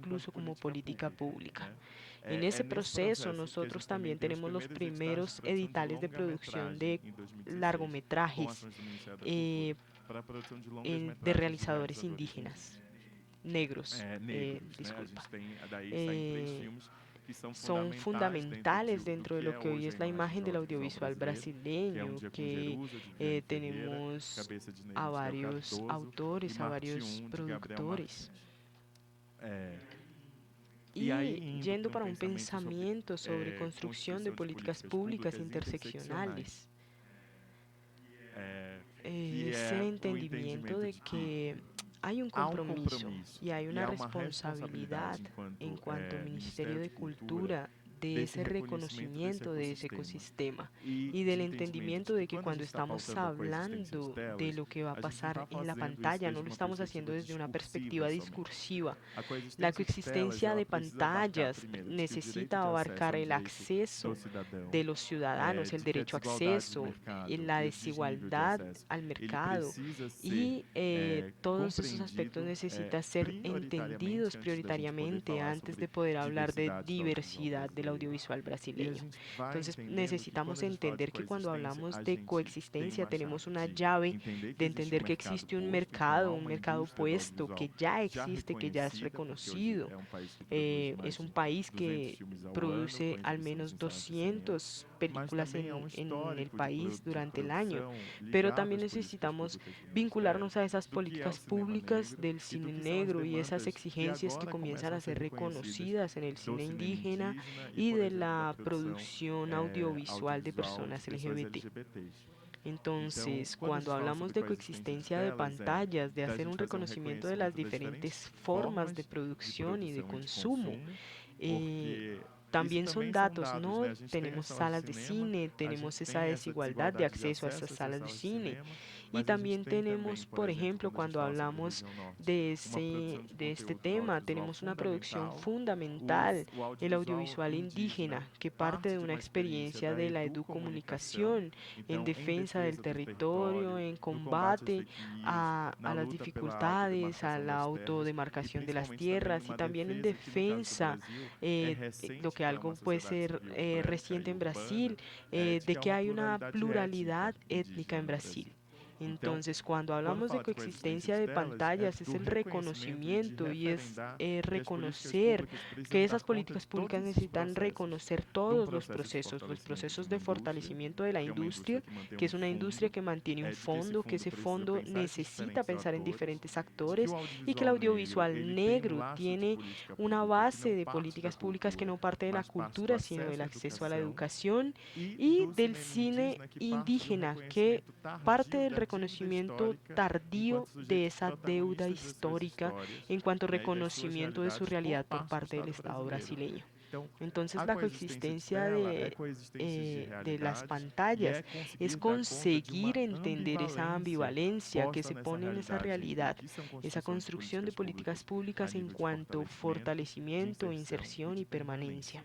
Speaker 1: incluso como política pública.
Speaker 2: né?
Speaker 1: En
Speaker 2: É,
Speaker 1: esse
Speaker 2: é nesse
Speaker 1: processo,
Speaker 2: processo que a
Speaker 1: nosotros
Speaker 2: gente também
Speaker 1: también
Speaker 2: tem os
Speaker 1: tenemos los
Speaker 2: primeiros editais de
Speaker 1: primeros
Speaker 2: produção de
Speaker 1: editales de producción
Speaker 2: longa-metragem
Speaker 1: de
Speaker 2: em 2016, com
Speaker 1: largometrajes
Speaker 2: ações do Ministério da Cultura,
Speaker 1: eh,
Speaker 2: para a produção de
Speaker 1: de
Speaker 2: longas-metragens de
Speaker 1: realizadores
Speaker 2: realizadores
Speaker 1: indígenas,
Speaker 2: indígenas.
Speaker 1: negros,
Speaker 2: Negros, né? A
Speaker 1: disculpa.
Speaker 2: gente tem, daí saem 3
Speaker 1: Eh,
Speaker 2: filmes que são
Speaker 1: son
Speaker 2: fundamentais
Speaker 1: fundamentales
Speaker 2: do
Speaker 1: dentro de
Speaker 2: que
Speaker 1: lo
Speaker 2: é
Speaker 1: que hoy
Speaker 2: hoje a
Speaker 1: es la
Speaker 2: imagem
Speaker 1: imagen
Speaker 2: do
Speaker 1: del
Speaker 2: audiovisual
Speaker 1: audiovisual
Speaker 2: brasileiro, que é um
Speaker 1: brasileño,
Speaker 2: Dia com
Speaker 1: que
Speaker 2: Jerusa, de Vianney Ferreira,
Speaker 1: tenemos
Speaker 2: Cabeça de Negro,
Speaker 1: a
Speaker 2: de Del
Speaker 1: varios
Speaker 2: Cardoso, e
Speaker 1: autores, a
Speaker 2: Marte
Speaker 1: varios
Speaker 2: 1, de Gabriel
Speaker 1: productores.
Speaker 2: Martins. É, e
Speaker 1: Y
Speaker 2: aí, indo
Speaker 1: yendo
Speaker 2: para um
Speaker 1: para un
Speaker 2: pensamento sobre
Speaker 1: pensamiento sobre construcción de
Speaker 2: constituição de
Speaker 1: políticas
Speaker 2: políticas
Speaker 1: públicas
Speaker 2: públicas interseccionais,
Speaker 1: interseccionales,
Speaker 2: que
Speaker 1: es el
Speaker 2: é o
Speaker 1: entendimiento
Speaker 2: entendimento
Speaker 1: de
Speaker 2: de que
Speaker 1: que hay un
Speaker 2: há um
Speaker 1: compromiso
Speaker 2: compromisso
Speaker 1: y hay
Speaker 2: e
Speaker 1: una
Speaker 2: há uma
Speaker 1: responsabilidad
Speaker 2: responsabilidade
Speaker 1: en
Speaker 2: enquanto
Speaker 1: cuanto
Speaker 2: Ministério
Speaker 1: Ministerio
Speaker 2: de
Speaker 1: de
Speaker 2: Cultura
Speaker 1: Cultura de
Speaker 2: desse
Speaker 1: ese
Speaker 2: reconhecimento desse
Speaker 1: reconocimiento de ese
Speaker 2: ecossistema
Speaker 1: ecosistema
Speaker 2: e
Speaker 1: y
Speaker 2: de
Speaker 1: del
Speaker 2: entendimento
Speaker 1: entendimiento
Speaker 2: de que
Speaker 1: de que
Speaker 2: quando a
Speaker 1: cuando
Speaker 2: gente está
Speaker 1: estamos
Speaker 2: pautando a coexistência de
Speaker 1: hablando de
Speaker 2: telas,
Speaker 1: lo que va a
Speaker 2: a gente não
Speaker 1: pasar
Speaker 2: está
Speaker 1: en la
Speaker 2: fazendo isso
Speaker 1: pantalla, no
Speaker 2: desde
Speaker 1: lo
Speaker 2: uma
Speaker 1: estamos haciendo
Speaker 2: perspectiva
Speaker 1: desde una
Speaker 2: discursiva
Speaker 1: perspectiva
Speaker 2: somente.
Speaker 1: discursiva.
Speaker 2: A
Speaker 1: La
Speaker 2: coexistência de telas,
Speaker 1: coexistencia
Speaker 2: ela
Speaker 1: de
Speaker 2: precisa abarcar,
Speaker 1: pantallas
Speaker 2: primeiro, de que o direito
Speaker 1: necesita
Speaker 2: de acesso
Speaker 1: abarcar
Speaker 2: é um
Speaker 1: el
Speaker 2: direito do
Speaker 1: acceso
Speaker 2: cidadão,
Speaker 1: de los ciudadanos, el
Speaker 2: de que a
Speaker 1: derecho a
Speaker 2: desigualdade de
Speaker 1: acceso,
Speaker 2: mercado
Speaker 1: la
Speaker 2: e o desnível de
Speaker 1: desigualdad
Speaker 2: acesso,
Speaker 1: al
Speaker 2: ele
Speaker 1: mercado
Speaker 2: precisa ser
Speaker 1: y todos esos aspectos
Speaker 2: compreendido
Speaker 1: necesitan ser
Speaker 2: prioritariamente
Speaker 1: entendidos
Speaker 2: antes da gente poder
Speaker 1: prioritariamente
Speaker 2: falar
Speaker 1: antes
Speaker 2: sobre
Speaker 1: de poder hablar de
Speaker 2: diversidade do audiovisual
Speaker 1: diversidad del
Speaker 2: brasileiro.
Speaker 1: audiovisual
Speaker 2: E a
Speaker 1: brasileño.
Speaker 2: gente vai
Speaker 1: Entonces
Speaker 2: entendendo que quando
Speaker 1: necesitamos
Speaker 2: a gente fala de
Speaker 1: entender que cuando
Speaker 2: coexistência,
Speaker 1: hablamos
Speaker 2: a
Speaker 1: de
Speaker 2: gente tem
Speaker 1: coexistencia
Speaker 2: uma
Speaker 1: tenemos
Speaker 2: chave
Speaker 1: una
Speaker 2: de
Speaker 1: llave
Speaker 2: entender que
Speaker 1: de
Speaker 2: existe um
Speaker 1: entender que
Speaker 2: mercado
Speaker 1: existe
Speaker 2: posto, então há
Speaker 1: un
Speaker 2: uma
Speaker 1: mercado
Speaker 2: indústria do
Speaker 1: puesto
Speaker 2: audiovisual
Speaker 1: que ya
Speaker 2: já
Speaker 1: existe, que ya es
Speaker 2: reconhecida, porque hoje
Speaker 1: reconocido.
Speaker 2: é um país que produz mais
Speaker 1: Es un
Speaker 2: de
Speaker 1: país
Speaker 2: 200
Speaker 1: que
Speaker 2: filmes ao ano, com
Speaker 1: produce al
Speaker 2: exibições
Speaker 1: menos
Speaker 2: em salas de cinema,
Speaker 1: 200
Speaker 2: mas
Speaker 1: películas
Speaker 2: também há um
Speaker 1: en el
Speaker 2: histórico
Speaker 1: país
Speaker 2: de
Speaker 1: durante el año,
Speaker 2: produção
Speaker 1: pero
Speaker 2: ligado
Speaker 1: también
Speaker 2: às políticas
Speaker 1: necesitamos
Speaker 2: públicas
Speaker 1: vincularnos a esas
Speaker 2: do que é o
Speaker 1: políticas
Speaker 2: cinema
Speaker 1: públicas
Speaker 2: negro
Speaker 1: del
Speaker 2: e do
Speaker 1: cine
Speaker 2: que são as
Speaker 1: negro y esas
Speaker 2: demandas que
Speaker 1: exigencias que
Speaker 2: agora
Speaker 1: comienzan
Speaker 2: começam a
Speaker 1: a
Speaker 2: ser
Speaker 1: ser
Speaker 2: reconhecidas
Speaker 1: reconocidas en el
Speaker 2: do
Speaker 1: cine
Speaker 2: cinema
Speaker 1: indígena
Speaker 2: indígena e,
Speaker 1: y
Speaker 2: por
Speaker 1: de
Speaker 2: exemplo, da
Speaker 1: la
Speaker 2: produção
Speaker 1: producción audiovisual de
Speaker 2: audiovisual de
Speaker 1: personas
Speaker 2: pessoas
Speaker 1: LGBT.
Speaker 2: LGBTs. Então,
Speaker 1: Entonces,
Speaker 2: quando a
Speaker 1: cuando
Speaker 2: gente fala sobre
Speaker 1: hablamos de
Speaker 2: coexistência de
Speaker 1: coexistencia de
Speaker 2: telas,
Speaker 1: pantallas, de
Speaker 2: da
Speaker 1: hacer
Speaker 2: gente
Speaker 1: un
Speaker 2: fazer um
Speaker 1: reconocimiento de las
Speaker 2: reconhecimento das diferentes
Speaker 1: diferentes formas de
Speaker 2: formas de
Speaker 1: producción y de
Speaker 2: produção e de
Speaker 1: consumo,
Speaker 2: consumo,
Speaker 1: eh,
Speaker 2: porque isso
Speaker 1: también son
Speaker 2: também são
Speaker 1: datos,
Speaker 2: dados, né?
Speaker 1: ¿no?
Speaker 2: A gente tem as
Speaker 1: Tenemos
Speaker 2: salas de
Speaker 1: salas de
Speaker 2: cinema,
Speaker 1: cine,
Speaker 2: a
Speaker 1: tenemos
Speaker 2: gente
Speaker 1: esa
Speaker 2: tem essa
Speaker 1: desigualdad de
Speaker 2: desigualdade de
Speaker 1: acceso a esas
Speaker 2: acesso a essas
Speaker 1: salas de
Speaker 2: salas de
Speaker 1: cine.
Speaker 2: cinema,
Speaker 1: Y
Speaker 2: mas a gente
Speaker 1: también
Speaker 2: tem também,
Speaker 1: tenemos,
Speaker 2: por
Speaker 1: por
Speaker 2: exemplo,
Speaker 1: ejemplo,
Speaker 2: quando a gente
Speaker 1: cuando
Speaker 2: fala sobre
Speaker 1: hablamos
Speaker 2: região norte,
Speaker 1: de,
Speaker 2: uma produção de
Speaker 1: de este
Speaker 2: conteúdo do
Speaker 1: tema,
Speaker 2: audiovisual
Speaker 1: tenemos una producción
Speaker 2: fundamental,
Speaker 1: fundamental,
Speaker 2: o
Speaker 1: el
Speaker 2: audiovisual
Speaker 1: audiovisual
Speaker 2: indígena
Speaker 1: indígena, que parte
Speaker 2: parte
Speaker 1: de
Speaker 2: de
Speaker 1: una
Speaker 2: uma experiência
Speaker 1: experiencia
Speaker 2: da
Speaker 1: de la
Speaker 2: educomunicação,
Speaker 1: educomunicación en
Speaker 2: então, em
Speaker 1: defensa del
Speaker 2: defesa do
Speaker 1: territorio,
Speaker 2: território,
Speaker 1: en
Speaker 2: no combate às
Speaker 1: combate
Speaker 2: fake news, na
Speaker 1: a las
Speaker 2: luta pela
Speaker 1: dificultades, a
Speaker 2: autodemarcação
Speaker 1: la
Speaker 2: das terras e
Speaker 1: autodemarcación de las
Speaker 2: principalmente também
Speaker 1: tierras y
Speaker 2: numa
Speaker 1: también en
Speaker 2: defesa que, no caso do
Speaker 1: defensa
Speaker 2: Brasil, é
Speaker 1: lo
Speaker 2: recente
Speaker 1: que
Speaker 2: para uma
Speaker 1: algo puede
Speaker 2: sociedade
Speaker 1: ser
Speaker 2: civil branca
Speaker 1: reciente
Speaker 2: e
Speaker 1: en Brasil,
Speaker 2: urbana, de
Speaker 1: de
Speaker 2: que há
Speaker 1: que
Speaker 2: uma
Speaker 1: hay una
Speaker 2: pluralidade
Speaker 1: pluralidad
Speaker 2: étnica
Speaker 1: étnica
Speaker 2: indígena
Speaker 1: en
Speaker 2: no
Speaker 1: Brasil.
Speaker 2: Brasil. Então,
Speaker 1: Entonces, cuando
Speaker 2: quando
Speaker 1: hablamos de
Speaker 2: fala de coexistência
Speaker 1: coexistencia
Speaker 2: de
Speaker 1: de
Speaker 2: telas, é
Speaker 1: pantallas, es
Speaker 2: do
Speaker 1: el
Speaker 2: reconhecimento e de
Speaker 1: reconocimiento y es
Speaker 2: referendar que as políticas
Speaker 1: reconocer
Speaker 2: públicas precisam
Speaker 1: que
Speaker 2: dar
Speaker 1: esas
Speaker 2: conta de
Speaker 1: políticas
Speaker 2: todos
Speaker 1: públicas
Speaker 2: esses
Speaker 1: necesitan
Speaker 2: processos.
Speaker 1: reconocer
Speaker 2: De um
Speaker 1: todos
Speaker 2: processo de
Speaker 1: los
Speaker 2: fortalecimento de
Speaker 1: procesos
Speaker 2: uma
Speaker 1: de
Speaker 2: indústria,
Speaker 1: fortalecimiento de la
Speaker 2: que é uma indústria
Speaker 1: industria,
Speaker 2: que mantém
Speaker 1: que
Speaker 2: um
Speaker 1: es una industria
Speaker 2: fundo,
Speaker 1: que mantiene un
Speaker 2: de que esse
Speaker 1: fondo, que
Speaker 2: fundo
Speaker 1: ese
Speaker 2: precisa
Speaker 1: fondo
Speaker 2: pensar esses
Speaker 1: necesita
Speaker 2: diferentes
Speaker 1: pensar en
Speaker 2: atores,
Speaker 1: diferentes
Speaker 2: de que o
Speaker 1: actores y que el
Speaker 2: audiovisual negro
Speaker 1: audiovisual
Speaker 2: ele tem um
Speaker 1: negro
Speaker 2: laço de
Speaker 1: tiene
Speaker 2: política
Speaker 1: una
Speaker 2: pública que
Speaker 1: base
Speaker 2: não
Speaker 1: de
Speaker 2: parte da
Speaker 1: políticas públicas que
Speaker 2: cultura,
Speaker 1: no parte de la
Speaker 2: mas parte do
Speaker 1: cultura, sino del
Speaker 2: acesso à
Speaker 1: acceso a la
Speaker 2: educação
Speaker 1: educación
Speaker 2: e
Speaker 1: y
Speaker 2: do
Speaker 1: del
Speaker 2: cinema
Speaker 1: cine
Speaker 2: indígena que parte de um
Speaker 1: indígena, que
Speaker 2: reconhecimento
Speaker 1: parte
Speaker 2: tardio
Speaker 1: del
Speaker 2: da dívida
Speaker 1: reconocimiento
Speaker 2: histórica
Speaker 1: tardío
Speaker 2: enquanto
Speaker 1: de
Speaker 2: sujeitos
Speaker 1: esa deuda
Speaker 2: protagonistas das suas
Speaker 1: histórica
Speaker 2: histórias,
Speaker 1: en cuanto a
Speaker 2: né, e das suas
Speaker 1: reconocimiento de su
Speaker 2: realidades por
Speaker 1: realidad por
Speaker 2: parte do
Speaker 1: parte del
Speaker 2: Estado
Speaker 1: Estado
Speaker 2: brasileiro.
Speaker 1: brasileño.
Speaker 2: Então,
Speaker 1: Entonces
Speaker 2: a
Speaker 1: la
Speaker 2: coexistência de
Speaker 1: coexistencia
Speaker 2: tela é coexistência de
Speaker 1: de las
Speaker 2: realidades e
Speaker 1: pantallas
Speaker 2: é
Speaker 1: es
Speaker 2: conseguir dar conta de
Speaker 1: conseguir
Speaker 2: uma
Speaker 1: entender esa
Speaker 2: ambivalência
Speaker 1: ambivalencia que
Speaker 2: posta
Speaker 1: se
Speaker 2: nessa
Speaker 1: pone en esa
Speaker 2: realidade entre o
Speaker 1: realidad,
Speaker 2: que são
Speaker 1: esa
Speaker 2: construção de
Speaker 1: construcción de
Speaker 2: políticas
Speaker 1: políticas
Speaker 2: públicas a
Speaker 1: públicas en
Speaker 2: nível de
Speaker 1: cuanto
Speaker 2: fortalecimento, de
Speaker 1: fortalecimiento,
Speaker 2: inserção e
Speaker 1: inserción
Speaker 2: de
Speaker 1: y permanencia.
Speaker 2: permanência.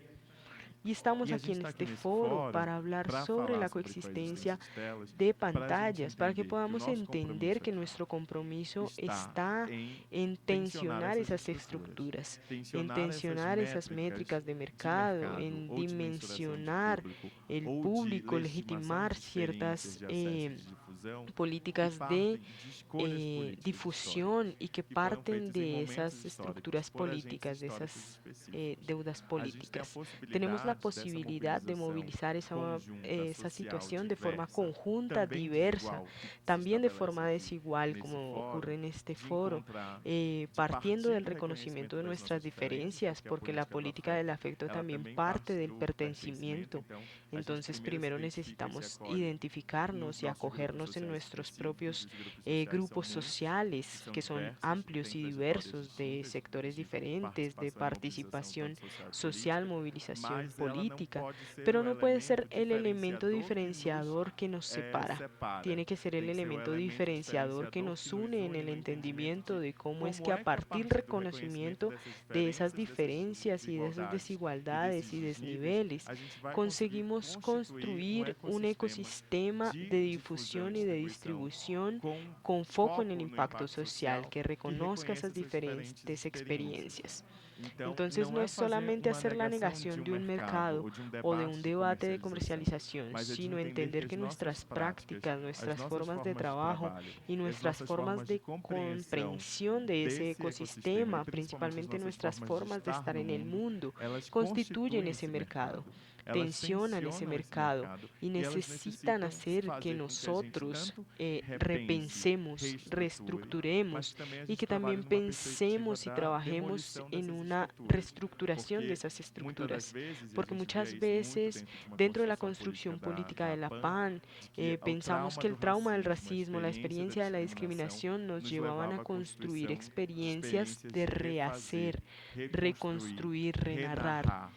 Speaker 1: Y estamos
Speaker 2: E a
Speaker 1: aquí
Speaker 2: gente
Speaker 1: en
Speaker 2: está aqui
Speaker 1: este
Speaker 2: nesse
Speaker 1: foro
Speaker 2: fórum
Speaker 1: para hablar
Speaker 2: para
Speaker 1: sobre
Speaker 2: falar
Speaker 1: la
Speaker 2: sobre
Speaker 1: coexistencia
Speaker 2: coexistência de telas,
Speaker 1: de
Speaker 2: para a gente
Speaker 1: pantallas, para que
Speaker 2: entender que o
Speaker 1: podamos
Speaker 2: nosso
Speaker 1: entender
Speaker 2: compromisso
Speaker 1: que
Speaker 2: aqui
Speaker 1: nuestro compromiso
Speaker 2: está
Speaker 1: está
Speaker 2: em
Speaker 1: en
Speaker 2: tensionar
Speaker 1: tensionar
Speaker 2: essas
Speaker 1: esas
Speaker 2: estruturas,
Speaker 1: estructuras, en
Speaker 2: tensionar essas
Speaker 1: tensionar esas
Speaker 2: métricas
Speaker 1: métricas de
Speaker 2: de
Speaker 1: mercado,
Speaker 2: mercado
Speaker 1: en
Speaker 2: ou de mensuração de
Speaker 1: dimensionar
Speaker 2: público
Speaker 1: el
Speaker 2: ou de
Speaker 1: público,
Speaker 2: legitimação
Speaker 1: legitimar
Speaker 2: de experiências
Speaker 1: ciertas
Speaker 2: de acesso e de difusão que
Speaker 1: políticas de
Speaker 2: partem de escolhas políticas
Speaker 1: difusión
Speaker 2: históricas
Speaker 1: y que
Speaker 2: que foram
Speaker 1: parten
Speaker 2: feitas em
Speaker 1: de
Speaker 2: momentos
Speaker 1: esas
Speaker 2: históricos
Speaker 1: estructuras
Speaker 2: por agentes
Speaker 1: políticas, de
Speaker 2: históricos
Speaker 1: esas
Speaker 2: específicos.
Speaker 1: deudas
Speaker 2: A gente tem a
Speaker 1: políticas. Tenemos la
Speaker 2: possibilidade dessa
Speaker 1: posibilidad de
Speaker 2: mobilização
Speaker 1: movilizar
Speaker 2: conjunta,
Speaker 1: esa
Speaker 2: social,
Speaker 1: situación de forma
Speaker 2: diversa,
Speaker 1: conjunta,
Speaker 2: também
Speaker 1: diversa,
Speaker 2: desigual, que se
Speaker 1: también de
Speaker 2: estabelece
Speaker 1: forma
Speaker 2: aqui
Speaker 1: desigual,
Speaker 2: nesse
Speaker 1: como
Speaker 2: fórum,
Speaker 1: ocurre en este
Speaker 2: de
Speaker 1: foro,
Speaker 2: encontrar, de
Speaker 1: partiendo
Speaker 2: partir
Speaker 1: del
Speaker 2: do reconhecimento
Speaker 1: reconocimiento de
Speaker 2: das
Speaker 1: nuestras
Speaker 2: nossas diferenças,
Speaker 1: diferencias,
Speaker 2: porque a
Speaker 1: porque la
Speaker 2: política do
Speaker 1: política del
Speaker 2: afeto,
Speaker 1: afecto
Speaker 2: ela
Speaker 1: también
Speaker 2: também
Speaker 1: parte
Speaker 2: parte
Speaker 1: del
Speaker 2: do pertencimento,
Speaker 1: pertencimiento.
Speaker 2: então a gente
Speaker 1: Entonces,
Speaker 2: primeiro se
Speaker 1: primero
Speaker 2: identifica e se
Speaker 1: necesitamos
Speaker 2: acolhe nos
Speaker 1: identificarnos y
Speaker 2: nossos grupos
Speaker 1: acogernos en
Speaker 2: sociais
Speaker 1: nuestros
Speaker 2: específicos, e
Speaker 1: propios
Speaker 2: os grupos sociais são
Speaker 1: grupos
Speaker 2: muitos, que
Speaker 1: sociales,
Speaker 2: são
Speaker 1: que son
Speaker 2: diversos, que
Speaker 1: amplios
Speaker 2: têm
Speaker 1: y
Speaker 2: trajetórias
Speaker 1: diversos, de
Speaker 2: distintas,
Speaker 1: sectores
Speaker 2: inclusive de
Speaker 1: diferentes, de
Speaker 2: participação e mobilização,
Speaker 1: participación
Speaker 2: tanto social e
Speaker 1: social,
Speaker 2: política,
Speaker 1: movilización
Speaker 2: mas ela não
Speaker 1: política,
Speaker 2: pode ser
Speaker 1: pero
Speaker 2: o
Speaker 1: no puede
Speaker 2: elemento
Speaker 1: ser el elemento
Speaker 2: diferenciador que nos
Speaker 1: diferenciador que nos separa.
Speaker 2: separa.
Speaker 1: Tiene que ser el
Speaker 2: Tem que ser o
Speaker 1: elemento
Speaker 2: elemento
Speaker 1: diferenciador que
Speaker 2: diferenciador
Speaker 1: nos
Speaker 2: que nos
Speaker 1: une en
Speaker 2: une
Speaker 1: el
Speaker 2: no entendimento
Speaker 1: entendimiento
Speaker 2: de
Speaker 1: de cómo es que
Speaker 2: como
Speaker 1: a
Speaker 2: é que a
Speaker 1: partir del
Speaker 2: partir do reconhecimento
Speaker 1: reconocimiento
Speaker 2: dessas
Speaker 1: de esas
Speaker 2: diferenças, dessas
Speaker 1: diferencias y de esas
Speaker 2: desigualdades e
Speaker 1: desigualdades
Speaker 2: desses
Speaker 1: y
Speaker 2: desníveis,
Speaker 1: desniveles
Speaker 2: a gente vai conseguir
Speaker 1: conseguimos
Speaker 2: constituir um
Speaker 1: construir un
Speaker 2: ecossistema
Speaker 1: ecosistema
Speaker 2: de
Speaker 1: de
Speaker 2: difusão e
Speaker 1: difusión y de
Speaker 2: distribuição
Speaker 1: distribución
Speaker 2: com
Speaker 1: con foco en el
Speaker 2: foco no
Speaker 1: impacto
Speaker 2: impacto
Speaker 1: social,
Speaker 2: social,
Speaker 1: que
Speaker 2: que
Speaker 1: reconozca
Speaker 2: reconheça
Speaker 1: esas
Speaker 2: essas diferentes
Speaker 1: diferentes
Speaker 2: experiências.
Speaker 1: experiencias.
Speaker 2: Então,
Speaker 1: Entonces
Speaker 2: não
Speaker 1: no
Speaker 2: é
Speaker 1: es
Speaker 2: fazer
Speaker 1: solamente
Speaker 2: uma
Speaker 1: hacer la
Speaker 2: negação de
Speaker 1: negación
Speaker 2: um
Speaker 1: de un
Speaker 2: mercado
Speaker 1: mercado
Speaker 2: ou de um
Speaker 1: o de un
Speaker 2: debate de
Speaker 1: debate de
Speaker 2: comercialização,
Speaker 1: comercialización,
Speaker 2: mas é de
Speaker 1: sino
Speaker 2: entender
Speaker 1: entender
Speaker 2: que
Speaker 1: que
Speaker 2: as nossas
Speaker 1: nuestras
Speaker 2: práticas,
Speaker 1: prácticas,
Speaker 2: as
Speaker 1: nuestras
Speaker 2: nossas
Speaker 1: formas de
Speaker 2: formas de
Speaker 1: trabajo
Speaker 2: trabalho
Speaker 1: y
Speaker 2: e as
Speaker 1: nuestras
Speaker 2: nossas
Speaker 1: formas
Speaker 2: formas de
Speaker 1: de
Speaker 2: compreensão
Speaker 1: comprensión de ese
Speaker 2: desse ecossistema e
Speaker 1: ecosistema,
Speaker 2: principalmente as
Speaker 1: principalmente
Speaker 2: nossas
Speaker 1: nuestras
Speaker 2: formas de
Speaker 1: formas de
Speaker 2: estar
Speaker 1: estar
Speaker 2: no
Speaker 1: en el
Speaker 2: mundo,
Speaker 1: mundo,
Speaker 2: elas
Speaker 1: constituyen
Speaker 2: constituem
Speaker 1: ese
Speaker 2: esse
Speaker 1: mercado,
Speaker 2: mercado. Elas
Speaker 1: tensionan ese
Speaker 2: tensionam esse
Speaker 1: mercado
Speaker 2: mercado
Speaker 1: y
Speaker 2: e elas
Speaker 1: necesitan
Speaker 2: necessitam
Speaker 1: hacer que
Speaker 2: fazer com que a gente
Speaker 1: nosotros
Speaker 2: tanto repense,
Speaker 1: repensemos,
Speaker 2: reestruture, mas
Speaker 1: reestructuremos
Speaker 2: que também a
Speaker 1: y
Speaker 2: gente
Speaker 1: que
Speaker 2: trabalhe
Speaker 1: también
Speaker 2: numa perspectiva
Speaker 1: pensemos y
Speaker 2: da
Speaker 1: trabajemos
Speaker 2: demolição
Speaker 1: en
Speaker 2: dessas
Speaker 1: una
Speaker 2: estruturas.
Speaker 1: reestructuración de
Speaker 2: Porque
Speaker 1: esas
Speaker 2: muitas das
Speaker 1: estructuras.
Speaker 2: vezes, e a
Speaker 1: Porque
Speaker 2: gente via
Speaker 1: muchas
Speaker 2: isso muito
Speaker 1: veces
Speaker 2: dentro de uma
Speaker 1: dentro de la
Speaker 2: construção política
Speaker 1: construcción política
Speaker 2: da
Speaker 1: de la
Speaker 2: PAN,
Speaker 1: PAN,
Speaker 2: de que o
Speaker 1: pensamos
Speaker 2: trauma
Speaker 1: que
Speaker 2: do
Speaker 1: el trauma del
Speaker 2: racismo,
Speaker 1: racismo, la experiencia de la
Speaker 2: discriminação,
Speaker 1: discriminación nos
Speaker 2: nos
Speaker 1: llevaban a
Speaker 2: levava à
Speaker 1: construir
Speaker 2: constituição de
Speaker 1: experiencias
Speaker 2: experiências
Speaker 1: de
Speaker 2: de refazer,
Speaker 1: rehacer,
Speaker 2: reconstruir,
Speaker 1: reconstruir, renarrar.
Speaker 2: renarrar.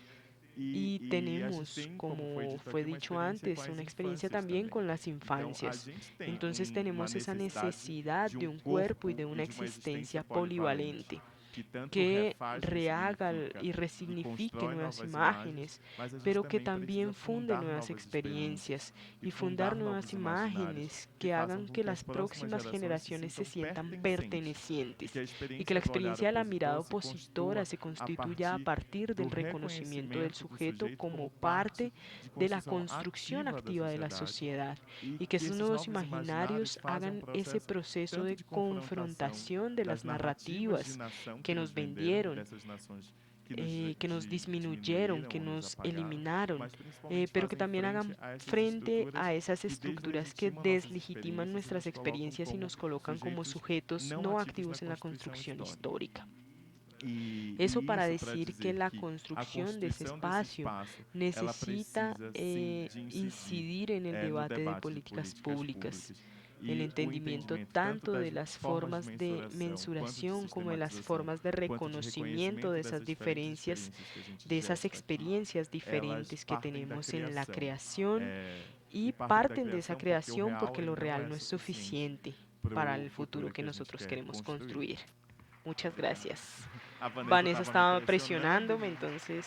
Speaker 1: Y
Speaker 2: E a gente
Speaker 1: tenemos,
Speaker 2: tem, como foi
Speaker 1: como
Speaker 2: dito
Speaker 1: fue
Speaker 2: aqui, uma
Speaker 1: dicho
Speaker 2: experiência com
Speaker 1: antes,
Speaker 2: as
Speaker 1: una experiencia
Speaker 2: infâncias
Speaker 1: también
Speaker 2: também.
Speaker 1: con las
Speaker 2: Então, a
Speaker 1: infancias.
Speaker 2: gente tem
Speaker 1: Entonces
Speaker 2: uma
Speaker 1: tenemos esa
Speaker 2: necessidade
Speaker 1: necesidad
Speaker 2: de
Speaker 1: de
Speaker 2: um
Speaker 1: un cuerpo y de
Speaker 2: corpo e
Speaker 1: una
Speaker 2: de uma existência
Speaker 1: existencia
Speaker 2: polivalente,
Speaker 1: polivalente
Speaker 2: que tanto
Speaker 1: que
Speaker 2: refaz,
Speaker 1: rehaga
Speaker 2: ressignifica
Speaker 1: y
Speaker 2: e
Speaker 1: resignifique
Speaker 2: constrói
Speaker 1: nuevas
Speaker 2: novas imagens,
Speaker 1: imágenes,
Speaker 2: mas a gente
Speaker 1: pero que
Speaker 2: também precisa
Speaker 1: también funde
Speaker 2: fundar
Speaker 1: nuevas
Speaker 2: novas experiências
Speaker 1: experiencias
Speaker 2: e
Speaker 1: y fundar
Speaker 2: fundar
Speaker 1: nuevas
Speaker 2: novos imaginários
Speaker 1: imágenes
Speaker 2: que
Speaker 1: que
Speaker 2: façam
Speaker 1: hagan
Speaker 2: com
Speaker 1: que
Speaker 2: que as
Speaker 1: las
Speaker 2: próximas
Speaker 1: próximas
Speaker 2: gerações se
Speaker 1: generaciones se
Speaker 2: sintam
Speaker 1: sientan
Speaker 2: pertencentes e que
Speaker 1: pertenecientes
Speaker 2: a
Speaker 1: y que
Speaker 2: experiência
Speaker 1: la
Speaker 2: do olhar
Speaker 1: experiencia de la mirada
Speaker 2: opositor se
Speaker 1: opositora
Speaker 2: constitua
Speaker 1: se
Speaker 2: a
Speaker 1: constituya a
Speaker 2: partir
Speaker 1: partir
Speaker 2: do
Speaker 1: del reconocimiento del
Speaker 2: reconhecimento do
Speaker 1: sujeto
Speaker 2: sujeito
Speaker 1: como
Speaker 2: como parte
Speaker 1: parte
Speaker 2: de
Speaker 1: de la
Speaker 2: construção
Speaker 1: construcción
Speaker 2: ativa da
Speaker 1: activa de la
Speaker 2: sociedade
Speaker 1: sociedad
Speaker 2: e
Speaker 1: y que
Speaker 2: que
Speaker 1: esos
Speaker 2: esses
Speaker 1: nuevos
Speaker 2: novos imaginários
Speaker 1: imaginarios
Speaker 2: fazem um
Speaker 1: hagan ese
Speaker 2: processo
Speaker 1: proceso
Speaker 2: tanto
Speaker 1: de
Speaker 2: de confrontação
Speaker 1: confrontación de
Speaker 2: das
Speaker 1: las
Speaker 2: narrativas de
Speaker 1: narrativas
Speaker 2: nação que
Speaker 1: que
Speaker 2: nos
Speaker 1: nos
Speaker 2: venderam,
Speaker 1: vendieron,
Speaker 2: dessas nações que nos
Speaker 1: que nos disminuyeron,
Speaker 2: diminuíram
Speaker 1: que
Speaker 2: ou nos
Speaker 1: nos
Speaker 2: apagaram,
Speaker 1: eliminaron,
Speaker 2: mas principalmente
Speaker 1: pero que
Speaker 2: fazem
Speaker 1: también
Speaker 2: frente
Speaker 1: hagan
Speaker 2: a essas
Speaker 1: frente
Speaker 2: estruturas
Speaker 1: a esas
Speaker 2: que
Speaker 1: estructuras que
Speaker 2: deslegitimam nossas
Speaker 1: deslegitiman
Speaker 2: experiências e
Speaker 1: nuestras
Speaker 2: nos colocam
Speaker 1: experiencias y
Speaker 2: como
Speaker 1: nos colocan como
Speaker 2: sujeitos
Speaker 1: sujetos
Speaker 2: não
Speaker 1: no
Speaker 2: ativos na
Speaker 1: activos en la
Speaker 2: construção
Speaker 1: construcción
Speaker 2: histórica.
Speaker 1: histórica. Eso
Speaker 2: E
Speaker 1: para
Speaker 2: isso para
Speaker 1: decir que
Speaker 2: dizer
Speaker 1: la
Speaker 2: que a
Speaker 1: construcción de ese
Speaker 2: constituição desse
Speaker 1: espacio
Speaker 2: espaço ela
Speaker 1: necesita
Speaker 2: precisa sim de incidir
Speaker 1: incidir en el
Speaker 2: no
Speaker 1: debate de
Speaker 2: debate de
Speaker 1: políticas
Speaker 2: políticas
Speaker 1: públicas,
Speaker 2: públicas
Speaker 1: el
Speaker 2: e o
Speaker 1: entendimiento
Speaker 2: entendimento tanto
Speaker 1: tanto
Speaker 2: das
Speaker 1: de las
Speaker 2: formas de
Speaker 1: formas de
Speaker 2: mensuração, quanto de
Speaker 1: mensuración como de las
Speaker 2: sistematização,
Speaker 1: formas de
Speaker 2: quanto de
Speaker 1: reconocimiento
Speaker 2: reconhecimento
Speaker 1: de esas
Speaker 2: dessas diferentes
Speaker 1: diferencias,
Speaker 2: experiências que a gente
Speaker 1: de esas
Speaker 2: gesta aqui,
Speaker 1: experiencias
Speaker 2: elas
Speaker 1: diferentes que
Speaker 2: partem da
Speaker 1: tenemos en la
Speaker 2: criação.
Speaker 1: creación
Speaker 2: E
Speaker 1: y
Speaker 2: partem da
Speaker 1: parten de esa
Speaker 2: criação porque o
Speaker 1: creación
Speaker 2: real
Speaker 1: porque
Speaker 2: ele
Speaker 1: lo
Speaker 2: não
Speaker 1: real
Speaker 2: é
Speaker 1: no es
Speaker 2: suficiente
Speaker 1: suficiente
Speaker 2: para
Speaker 1: para
Speaker 2: o
Speaker 1: el futuro
Speaker 2: futuro
Speaker 1: que
Speaker 2: que a gente
Speaker 1: nosotros
Speaker 2: quer
Speaker 1: queremos
Speaker 2: construir.
Speaker 1: construir. Muchas gracias.
Speaker 2: A Vanessa
Speaker 1: Vanessa
Speaker 2: estava me
Speaker 1: estaba
Speaker 2: pressionando,
Speaker 1: presionándome,
Speaker 2: menino.
Speaker 1: entonces